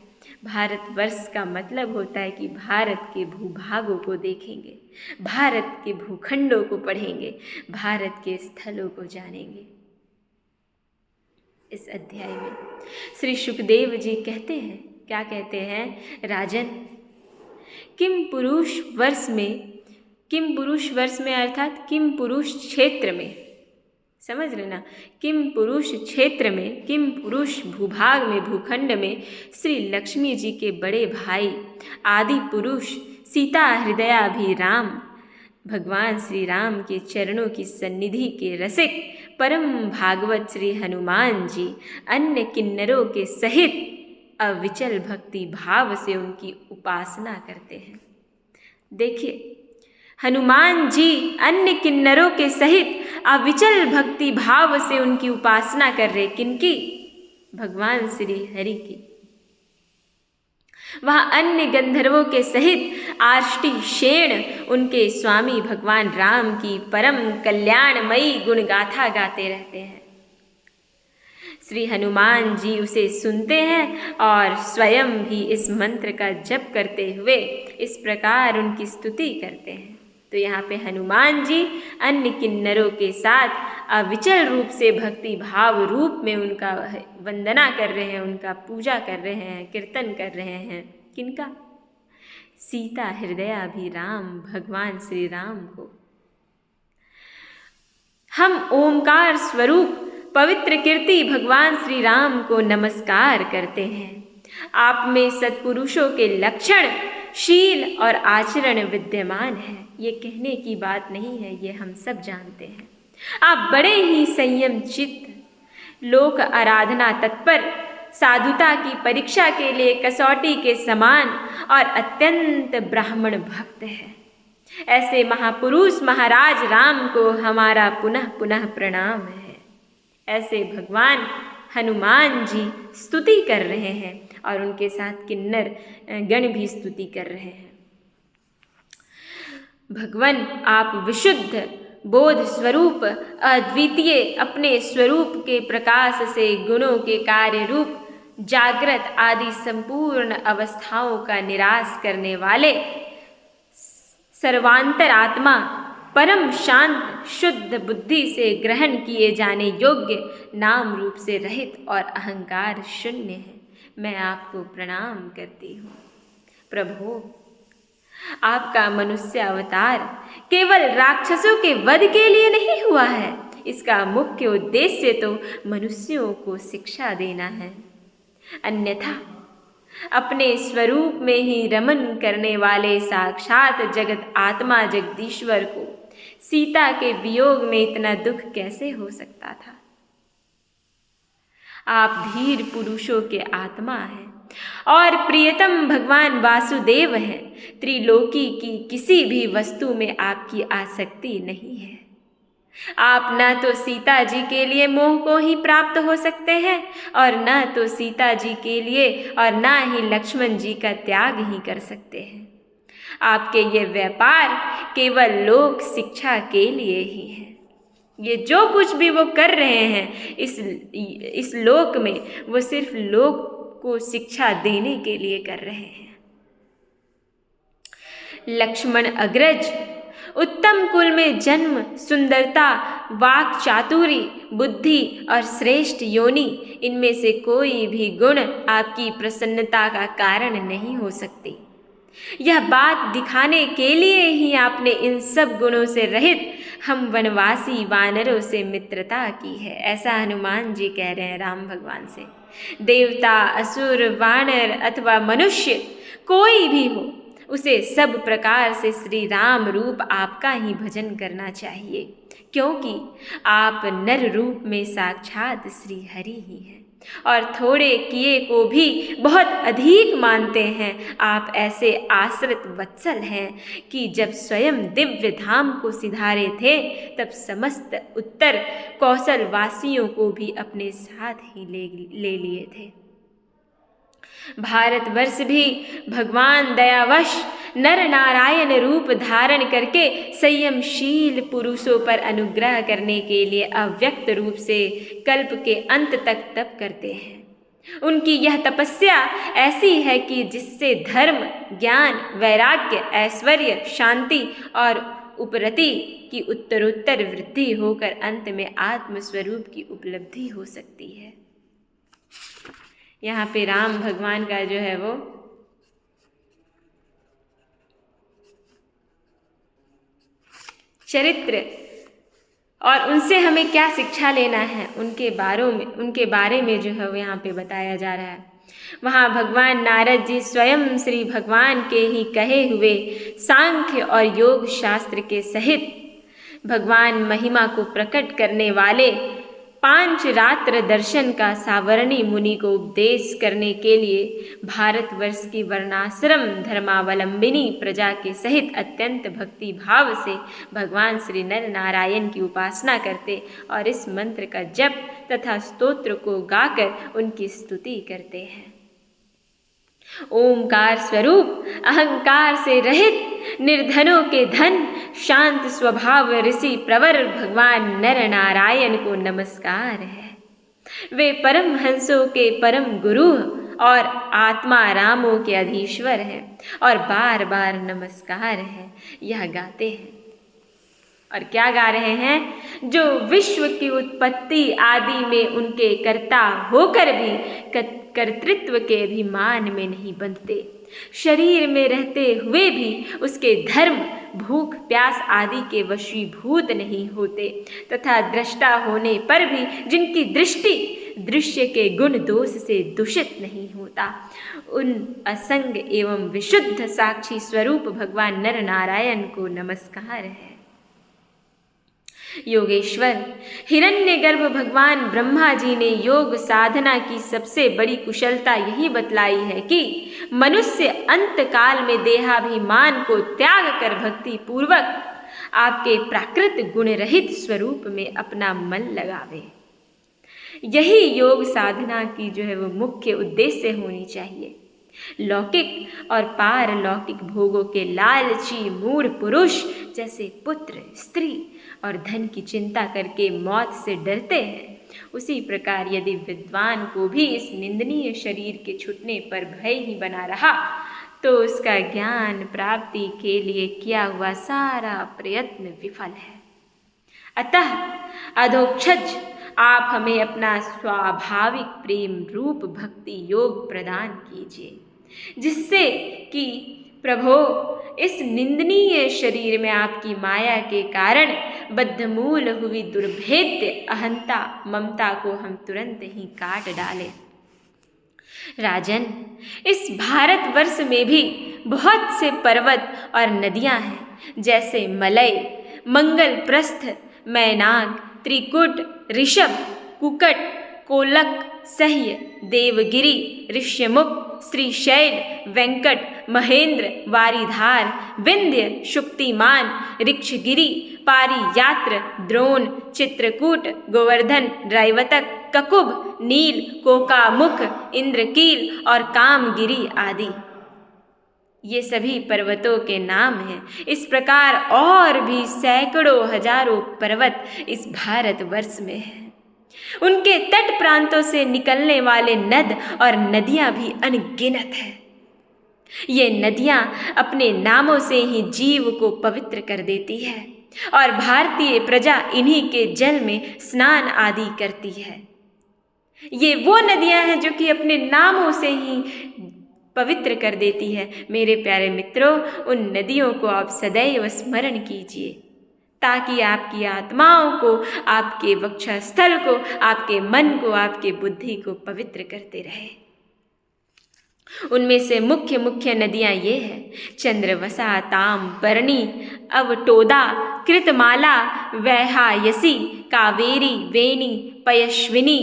भारतवर्ष का मतलब होता है कि भारत के भूभागों को देखेंगे, भारत के भूखंडों को पढ़ेंगे, भारत के स्थलों को जानेंगे। इस अध्याय में श्री सुखदेव जी कहते हैं, क्या कहते हैं, राजन, किम पुरुष वर्ष में, किम पुरुष वर्ष में अर्थात किम पुरुष क्षेत्र में, समझ लेना, किम पुरुष क्षेत्र में, किम पुरुष भूभाग में, भूखंड में श्री लक्ष्मी जी के बड़े भाई आदि पुरुष सीता हृदयाभिराम भगवान श्री राम के चरणों की सन्निधि के रसिक परम भागवत श्री हनुमान जी अन्य किन्नरों के सहित अविचल भक्ति भाव से उनकी उपासना करते हैं। देखिए, हनुमान जी अन्य किन्नरों के सहित अविचल भक्ति भाव से उनकी उपासना कर रहे, किनकी, भगवान श्री हरि की। वह अन्य गंधर्वों के सहित आष्टी शेण उनके स्वामी भगवान राम की परम कल्याणमयी गुणगाथा गाते रहते हैं। श्री हनुमान जी उसे सुनते हैं और स्वयं भी इस मंत्र का जप करते हुए इस प्रकार उनकी स्तुति करते हैं। तो यहाँ पे हनुमान जी अन्य किन्नरों के साथ अविचल रूप से भक्ति भाव रूप में उनका वंदना कर रहे हैं, उनका पूजा कर रहे हैं, कीर्तन कर रहे हैं। किनका, सीता हृदयाभिराम भगवान श्री राम को। हम ओमकार स्वरूप पवित्र कीर्ति भगवान श्री राम को नमस्कार करते हैं। आप में सत्पुरुषों के लक्षण, शील और आचरण विद्यमान है। ये कहने की बात नहीं है, ये हम सब जानते हैं। आप बड़े ही संयम चित्त, लोक आराधना तत्पर, साधुता की परीक्षा के लिए कसौटी के समान और अत्यंत ब्राह्मण भक्त है। ऐसे महापुरुष महाराज राम को हमारा पुनः पुनः प्रणाम है। ऐसे भगवान हनुमान जी स्तुति कर रहे हैं और उनके साथ किन्नर गण भी स्तुति कर रहे हैं। भगवान, आप विशुद्ध बोध स्वरूप अद्वितीय अपने स्वरूप के प्रकाश से गुणों के कार्य रूप जागृत आदि संपूर्ण अवस्थाओं का निराश करने वाले सर्वांतर आत्मा, परम शांत शुद्ध बुद्धि से ग्रहण किए जाने योग्य नाम रूप से रहित और अहंकार शून्य है। मैं आपको प्रणाम करती हूँ। प्रभु, आपका मनुष्य अवतार केवल राक्षसों के वध के लिए नहीं हुआ है। इसका मुख्य उद्देश्य तो मनुष्यों को शिक्षा देना है। अन्यथा अपने स्वरूप में ही रमन करने वाले साक्षात जगत आत्मा जगदीश्वर को सीता के वियोग में इतना दुख कैसे हो सकता था। आप धीर पुरुषों के आत्मा हैं और प्रियतम भगवान वासुदेव हैं। त्रिलोकी की किसी भी वस्तु में आपकी आसक्ति नहीं है। आप न तो सीता जी के लिए मोह को ही प्राप्त हो सकते हैं और न तो सीता जी के लिए और न ही लक्ष्मण जी का त्याग ही कर सकते हैं। आपके ये व्यापार केवल लोक शिक्षा के लिए ही है। ये जो कुछ भी वो कर रहे हैं इस लोक में, वो सिर्फ लोक को शिक्षा देने के लिए कर रहे हैं। लक्ष्मण अग्रज उत्तम कुल में जन्म, सुंदरता, वाक चातुरी, बुद्धि और श्रेष्ठ योनि, इनमें से कोई भी गुण आपकी प्रसन्नता का कारण नहीं हो सकती। यह बात दिखाने के लिए ही आपने इन सब गुणों से रहित हम वनवासी वानरों से मित्रता की है। ऐसा हनुमान जी कह रहे हैं राम भगवान से। देवता, असुर, वानर अथवा मनुष्य कोई भी हो, उसे सब प्रकार से श्री राम रूप आपका ही भजन करना चाहिए, क्योंकि आप नर रूप में साक्षात श्री हरि ही हैं और थोड़े किए को भी बहुत अधिक मानते हैं। आप ऐसे आश्रित वत्सल हैं कि जब स्वयं दिव्य धाम को सिधारे थे, तब समस्त उत्तर कौशल वासियों को भी अपने साथ ही ले लिए थे। भारतवर्ष भी भगवान दयावश नर नारायण रूप धारण करके संयमशील पुरुषों पर अनुग्रह करने के लिए अव्यक्त रूप से कल्प के अंत तक तप करते हैं। उनकी यह तपस्या ऐसी है कि जिससे धर्म, ज्ञान, वैराग्य, ऐश्वर्य, शांति और उपरति की उत्तरोत्तर वृद्धि होकर अंत में आत्मस्वरूप की उपलब्धि हो सकती है। यहाँ पे राम भगवान का जो है वो चरित्र और उनसे हमें क्या शिक्षा लेना है, उनके बारे में जो है वो यहाँ पे बताया जा रहा है। वहाँ भगवान नारद जी स्वयं श्री भगवान के ही कहे हुए सांख्य और योग शास्त्र के सहित भगवान महिमा को प्रकट करने वाले 5 रात्र दर्शन का सावरणी मुनि को उपदेश करने के लिए भारतवर्ष की वर्णाश्रम धर्मावलंबिनी प्रजा के सहित अत्यंत भक्ति भाव से भगवान श्री नर नारायण की उपासना करते और इस मंत्र का जप तथा स्तोत्र को गाकर उनकी स्तुति करते हैं। ओमकार स्वरूप, अहंकार से रहित, निर्धनों के धन, शांत स्वभाव ऋषि प्रवर भगवान नर नारायण को नमस्कार है। वे परम हंसों के परम गुरु और आत्मा रामों के अधीश्वर हैं और बार बार नमस्कार है यह गाते हैं। और क्या गा रहे हैं? जो विश्व की उत्पत्ति आदि में उनके कर्ता होकर भी कर्तृत्व के अभिमान में नहीं बंधते, शरीर में रहते हुए भी उसके धर्म, भूख, प्यास आदि के वशीभूत नहीं होते तथा दृष्टा होने पर भी जिनकी दृष्टि दृश्य के गुण दोष से दूषित नहीं होता, उन असंग एवं विशुद्ध साक्षी स्वरूप भगवान नर नारायण को नमस्कार है। योगेश्वर हिरण्यगर्भ भगवान ब्रह्मा जी ने योग साधना की सबसे बड़ी कुशलता यही बतलाई है कि मनुष्य अंत काल में देहाभिमान को त्याग कर भक्ति पूर्वक आपके प्राकृत गुण रहित स्वरूप में अपना मन लगावे। यही योग साधना की जो है वो मुख्य उद्देश्य होनी चाहिए। लौकिक और पारलौकिक भोगों के लालची मूढ़ पुरुष जैसे पुत्र, स्त्री और धन की चिंता करके मौत से डरते हैं, उसी प्रकार यदि विद्वान को भी इस निंदनीय शरीर के छूटने पर भय ही बना रहा, तो उसका ज्ञान प्राप्ति के लिए किया हुआ सारा प्रयत्न विफल है। अतः अधोक्षज आप हमें अपना स्वाभाविक प्रेम रूप भक्ति योग प्रदान कीजिए, जिससे कि प्रभो इस निंदनीय शरीर में आपकी माया के कारण बद्धमूल हुई दुर्भेद्य अहंता ममता को हम तुरंत ही काट डालें। राजन, इस भारतवर्ष में भी बहुत से पर्वत और नदियां हैं, जैसे मलय, मंगलप्रस्थ, मैनाक, त्रिकुट, ऋषभ, कुकट, कोलक, सह्य, देवगिरी, ऋष्यमुख, श्रीशैल, वेंकट, महेंद्र, वारीधार, विंध्य, शुक्तिमान, ऋक्षगिरी, पारियात्र, द्रोण, चित्रकूट, गोवर्धन, रैवतक, ककुभ, नील, कोकामुख, इंद्रकील और कामगिरी आदि। ये सभी पर्वतों के नाम हैं। इस प्रकार और भी सैकड़ों हजारों पर्वत इस भारतवर्ष में हैं। उनके तट प्रांतों से निकलने वाले नद और नदियां भी अनगिनत हैं। ये नदियां अपने नामों से ही जीव को पवित्र कर देती है और भारतीय प्रजा इन्हीं के जल में स्नान आदि करती है। ये वो नदियां हैं जो कि अपने नामों से ही पवित्र कर देती है। मेरे प्यारे मित्रों, उन नदियों को आप सदैव स्मरण कीजिए ताकि आपकी आत्माओं को, आपके वक्षस्थल को, आपके मन को, आपके बुद्धि को पवित्र करते रहे। उनमें से मुख्य मुख्य नदियां ये हैं: चंद्रवसा, ताम्रपर्णी, अवटोदा, कृतमाला, वैहायसी, कावेरी, वेणी, पयस्विनी,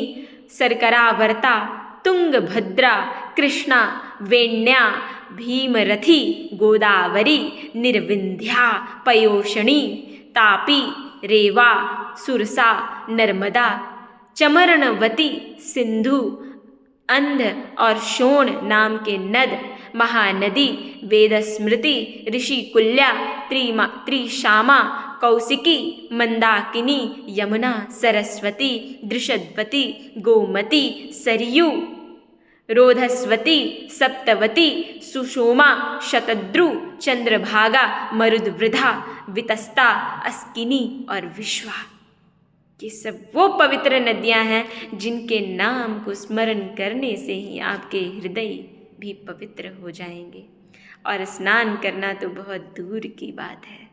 सरकरावर्ता, तुंगभद्रा, कृष्णा, वेण्या, भीमरथी, गोदावरी, निर्विंध्या, पयोषणी, तापी, रेवा, सुरसा, नर्मदा, चमरणवती, सिंधु, अंध और शोण नाम के नद, महानदी, वेदस्मृति, ऋषिकुल्या, त्रिशामा, कौशिकी, मंदाकिनी, यमुना, सरस्वती, दृषद्वती, गोमती, सरयू, रोधस्वती, सप्तवती, सुषोमा, शतद्रु, चंद्रभागा, मरुद्वृधा, वितस्ता, अस्किनी और विश्वा। ये सब वो पवित्र नदियां हैं जिनके नाम को स्मरण करने से ही आपके हृदय भी पवित्र हो जाएंगे, और स्नान करना तो बहुत दूर की बात है।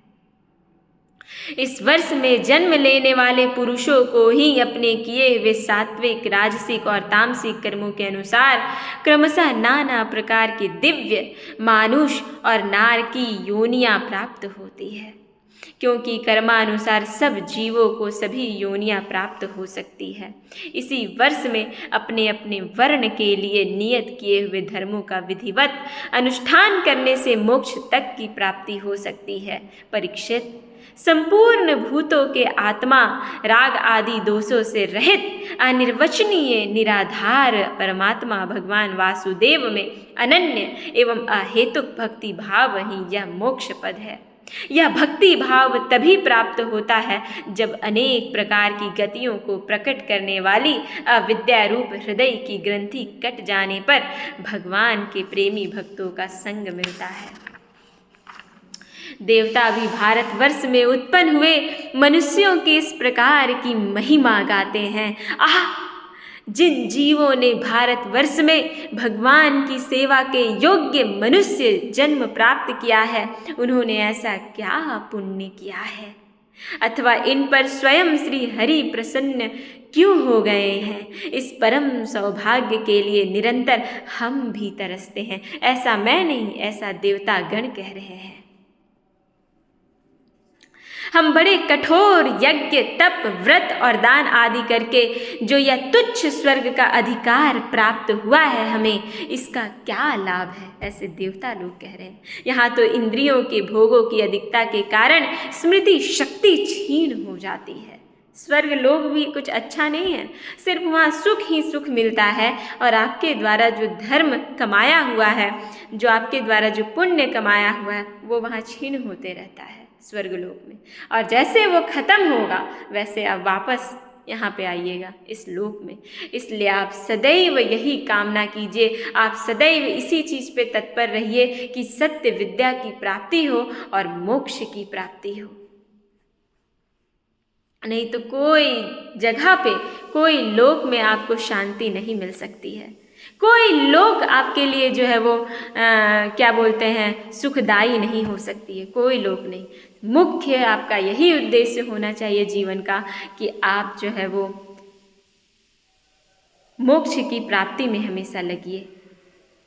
इस वर्ष में जन्म लेने वाले पुरुषों को ही अपने किए हुए सात्विक, राजसिक और तामसिक कर्मों के अनुसार क्रमशः नाना प्रकार की दिव्य, मानुष और नारकी योनियां प्राप्त होती है, क्योंकि कर्मानुसार सब जीवों को सभी योनियां प्राप्त हो सकती है। इसी वर्ष में अपने अपने वर्ण के लिए नियत किए हुए धर्मों का विधिवत अनुष्ठान करने से मोक्ष तक की प्राप्ति हो सकती है। परीक्षित, संपूर्ण भूतों के आत्मा राग आदि दोषों से रहित अनिर्वचनीय निराधार परमात्मा भगवान वासुदेव में अनन्य एवं अहेतुक भक्ति भाव ही यह मोक्ष पद है। यह भक्ति भाव तभी प्राप्त होता है जब अनेक प्रकार की गतियों को प्रकट करने वाली अविद्या रूप हृदय की ग्रंथि कट जाने पर भगवान के प्रेमी भक्तों का संग मिलता है। देवता भी भारतवर्ष में उत्पन्न हुए मनुष्यों की इस प्रकार की महिमा गाते हैं। आह, जिन जीवों ने भारतवर्ष में भगवान की सेवा के योग्य मनुष्य जन्म प्राप्त किया है, उन्होंने ऐसा क्या पुण्य किया है, अथवा इन पर स्वयं श्री हरि प्रसन्न क्यों हो गए हैं। इस परम सौभाग्य के लिए निरंतर हम भी तरसते हैं। ऐसा मैं नहीं, ऐसा देवता गण कह रहे हैं। हम बड़े कठोर यज्ञ, तप, व्रत और दान आदि करके जो यह तुच्छ स्वर्ग का अधिकार प्राप्त हुआ है, हमें इसका क्या लाभ है, ऐसे देवता लोग कह रहे हैं। यहाँ तो इंद्रियों के भोगों की अधिकता के कारण स्मृति शक्ति क्षीण हो जाती है। स्वर्ग लोक भी कुछ अच्छा नहीं है, सिर्फ वहाँ सुख ही सुख मिलता है, और आपके द्वारा जो धर्म कमाया हुआ है, जो आपके द्वारा जो पुण्य कमाया हुआ है, वो वहाँ क्षीण होते रहता है स्वर्गलोक में। और जैसे वो खत्म होगा वैसे आप वापस यहाँ पे आइएगा इस लोक में। इसलिए आप सदैव यही कामना कीजिए, आप सदैव इसी चीज़ पे तत्पर रहिए कि सत्य विद्या की प्राप्ति हो और मोक्ष की प्राप्ति हो। नहीं तो कोई जगह पे, कोई लोक में आपको शांति नहीं मिल सकती है। कोई लोक आपके लिए जो है वो क्या बोलते हैं, सुखदायी नहीं हो सकती है, कोई लोक नहीं। मुख्य आपका यही उद्देश्य होना चाहिए जीवन का कि आप जो है वो मोक्ष की प्राप्ति में हमेशा लगिए।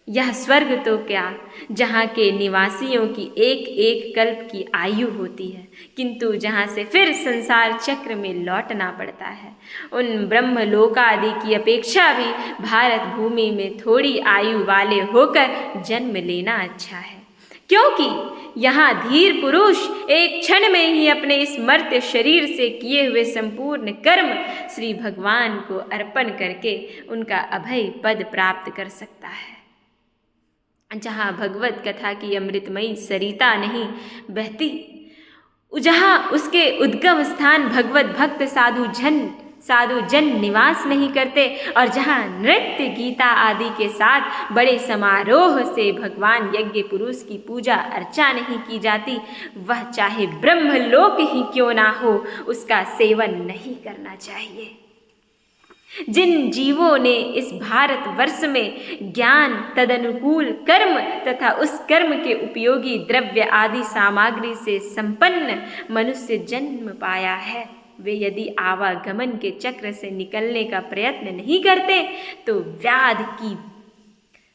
यह स्वर्ग तो क्या, जहाँ के निवासियों की एक एक कल्प की आयु होती है, किंतु जहाँ से फिर संसार चक्र में लौटना पड़ता है। उन ब्रह्मलोकादि की अपेक्षा भी भारत भूमि में थोड़ी आयु वाले होकर जन्म लेना अच्छा है, क्योंकि यहाँ धीर पुरुष एक क्षण में ही अपने इस मर्त्य शरीर से किए हुए संपूर्ण कर्म श्री भगवान को अर्पण करके उनका अभय पद प्राप्त कर सकता है। जहाँ भगवत कथा की अमृतमयी सरिता नहीं बहती, जहाँ उसके उद्गम स्थान भगवत भक्त साधु जन निवास नहीं करते, और जहाँ नृत्य गीता आदि के साथ बड़े समारोह से भगवान यज्ञ पुरुष की पूजा अर्चा नहीं की जाती, वह चाहे ब्रह्मलोक ही क्यों ना हो, उसका सेवन नहीं करना चाहिए। जिन जीवों ने इस भारतवर्ष में ज्ञान, तदनुकूल कर्म तथा उस कर्म के उपयोगी द्रव्य आदि सामग्री से संपन्न मनुष्य जन्म पाया है, वे यदि आवागमन के चक्र से निकलने का प्रयत्न नहीं करते तो व्याध की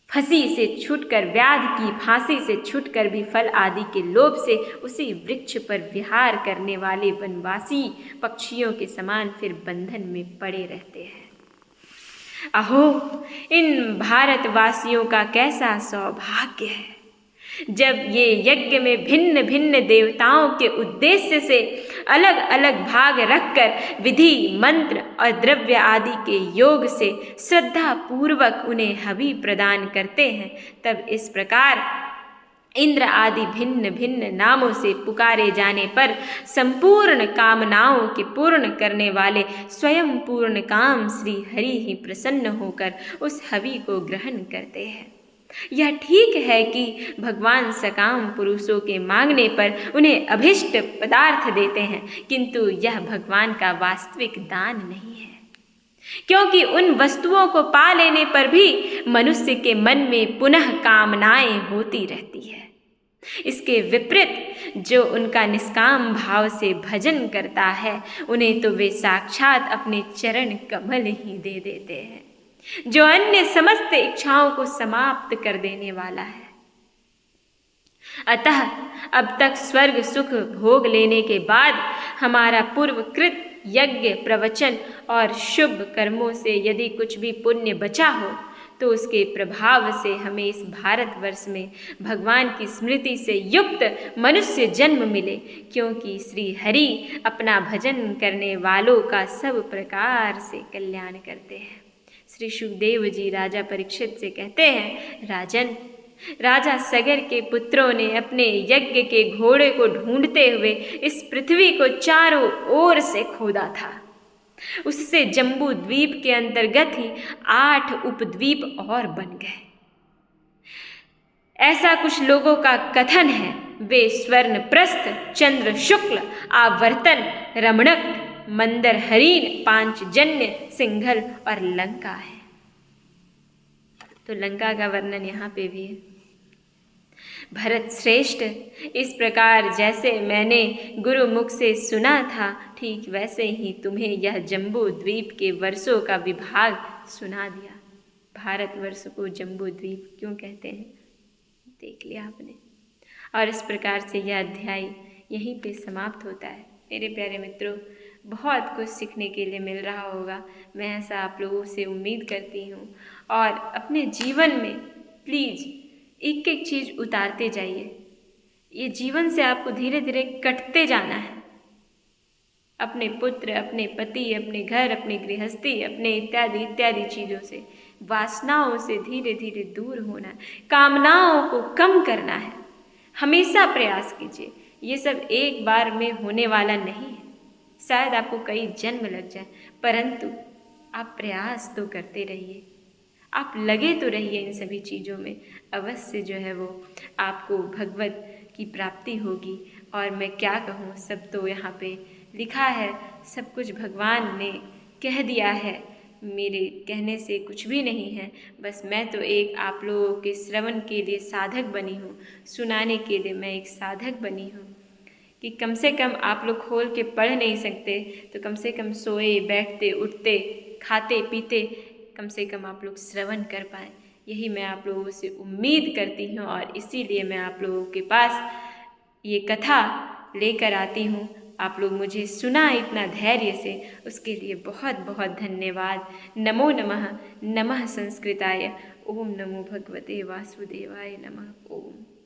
फांसी से छूटकर भी फल आदि के लोभ से उसी वृक्ष पर विहार करने वाले वनवासी पक्षियों के समान फिर बंधन में पड़े रहते हैं। अहो, इन भारतवासियों का कैसा सौभाग्य है, जब ये यज्ञ में भिन्न भिन्न देवताओं के उद्देश्य से अलग अलग भाग रखकर विधि, मंत्र और द्रव्य आदि के योग से श्रद्धा पूर्वक उन्हें हवि प्रदान करते हैं, तब इस प्रकार इंद्र आदि भिन्न भिन्न नामों से पुकारे जाने पर संपूर्ण कामनाओं के पूर्ण करने वाले स्वयं पूर्ण काम श्री हरि ही प्रसन्न होकर उस हवि को ग्रहण करते हैं। यह ठीक है कि भगवान सकाम पुरुषों के मांगने पर उन्हें अभिष्ट पदार्थ देते हैं, किंतु यह भगवान का वास्तविक दान नहीं है, क्योंकि उन वस्तुओं को पा लेने पर भी मनुष्य के मन में पुनः कामनाएं होती रहती है। इसके विपरीत जो उनका निष्काम भाव से भजन करता है, उन्हें तो वे साक्षात अपने चरण कमल ही दे देते हैं, जो अन्य समस्त इच्छाओं को समाप्त कर देने वाला है। अतः अब तक स्वर्ग सुख भोग लेने के बाद हमारा पूर्वकृत यज्ञ, प्रवचन और शुभ कर्मों से यदि कुछ भी पुण्य बचा हो, तो उसके प्रभाव से हमें इस भारतवर्ष में भगवान की स्मृति से युक्त मनुष्य जन्म मिले, क्योंकि श्री हरि अपना भजन करने वालों का सब प्रकार से कल्याण करते हैं। श्री सुखदेव जी राजा परीक्षित से कहते हैं, राजन, राजा सगर के पुत्रों ने अपने यज्ञ के घोड़े को ढूंढते हुए इस पृथ्वी को चारों ओर से खोदा था। उससे जम्बू द्वीप के अंतर्गत ही 8 उपद्वीप और बन गए। ऐसा कुछ लोगों का कथन है। वे स्वर्ण प्रस्थ, चंद्र शुक्ल, आवर्तन, रमणक, मंदर हरीन, पांचजन्य, सिंघल और लंका है। तो लंका का वर्णन यहाँ पे भी है। भरत श्रेष्ठ, इस प्रकार जैसे मैंने गुरु मुख से सुना था, ठीक वैसे ही तुम्हें यह जम्बू द्वीप के वर्षों का विभाग सुना दिया। भारतवर्ष को जम्बू द्वीप क्यों कहते हैं, देख लिया आपने। और इस प्रकार से यह अध्याय यहीं पे समाप्त होता है। मेरे प्यारे मित्रों, बहुत कुछ सीखने के लिए मिल रहा होगा, मैं ऐसा आप लोगों से उम्मीद करती हूँ। और अपने जीवन में प्लीज़ एक एक चीज़ उतारते जाइए। ये जीवन से आपको धीरे धीरे कटते जाना है। अपने पुत्र, अपने पति, अपने घर, अपनी गृहस्थी, अपने इत्यादि इत्यादि चीज़ों से, वासनाओं से धीरे धीरे दूर होना है, कामनाओं को कम करना है। हमेशा प्रयास कीजिए। ये सब एक बार में होने वाला नहीं है, शायद आपको कई जन्म लग जाए, परंतु आप प्रयास तो करते रहिए, आप लगे तो रहिए इन सभी चीज़ों में। अवश्य जो है वो आपको भगवत की प्राप्ति होगी। और मैं क्या कहूँ, सब तो यहाँ पे लिखा है, सब कुछ भगवान ने कह दिया है, मेरे कहने से कुछ भी नहीं है। बस मैं तो एक आप लोगों के श्रवण के लिए साधक बनी हूँ, सुनाने के लिए मैं एक साधक बनी हूँ कि कम से कम आप लोग खोल के पढ़ नहीं सकते तो कम से कम सोए, बैठते, उठते, खाते, पीते, कम से कम आप लोग श्रवण कर पाएँ। यही मैं आप लोगों से उम्मीद करती हूँ और इसीलिए मैं आप लोगों के पास ये कथा लेकर आती हूँ। आप लोग मुझे सुना इतना धैर्य से, उसके लिए बहुत बहुत धन्यवाद। नमो नमः। नमः संस्कृताय। ओम नमो भगवते वासुदेवाय नमः। ओम।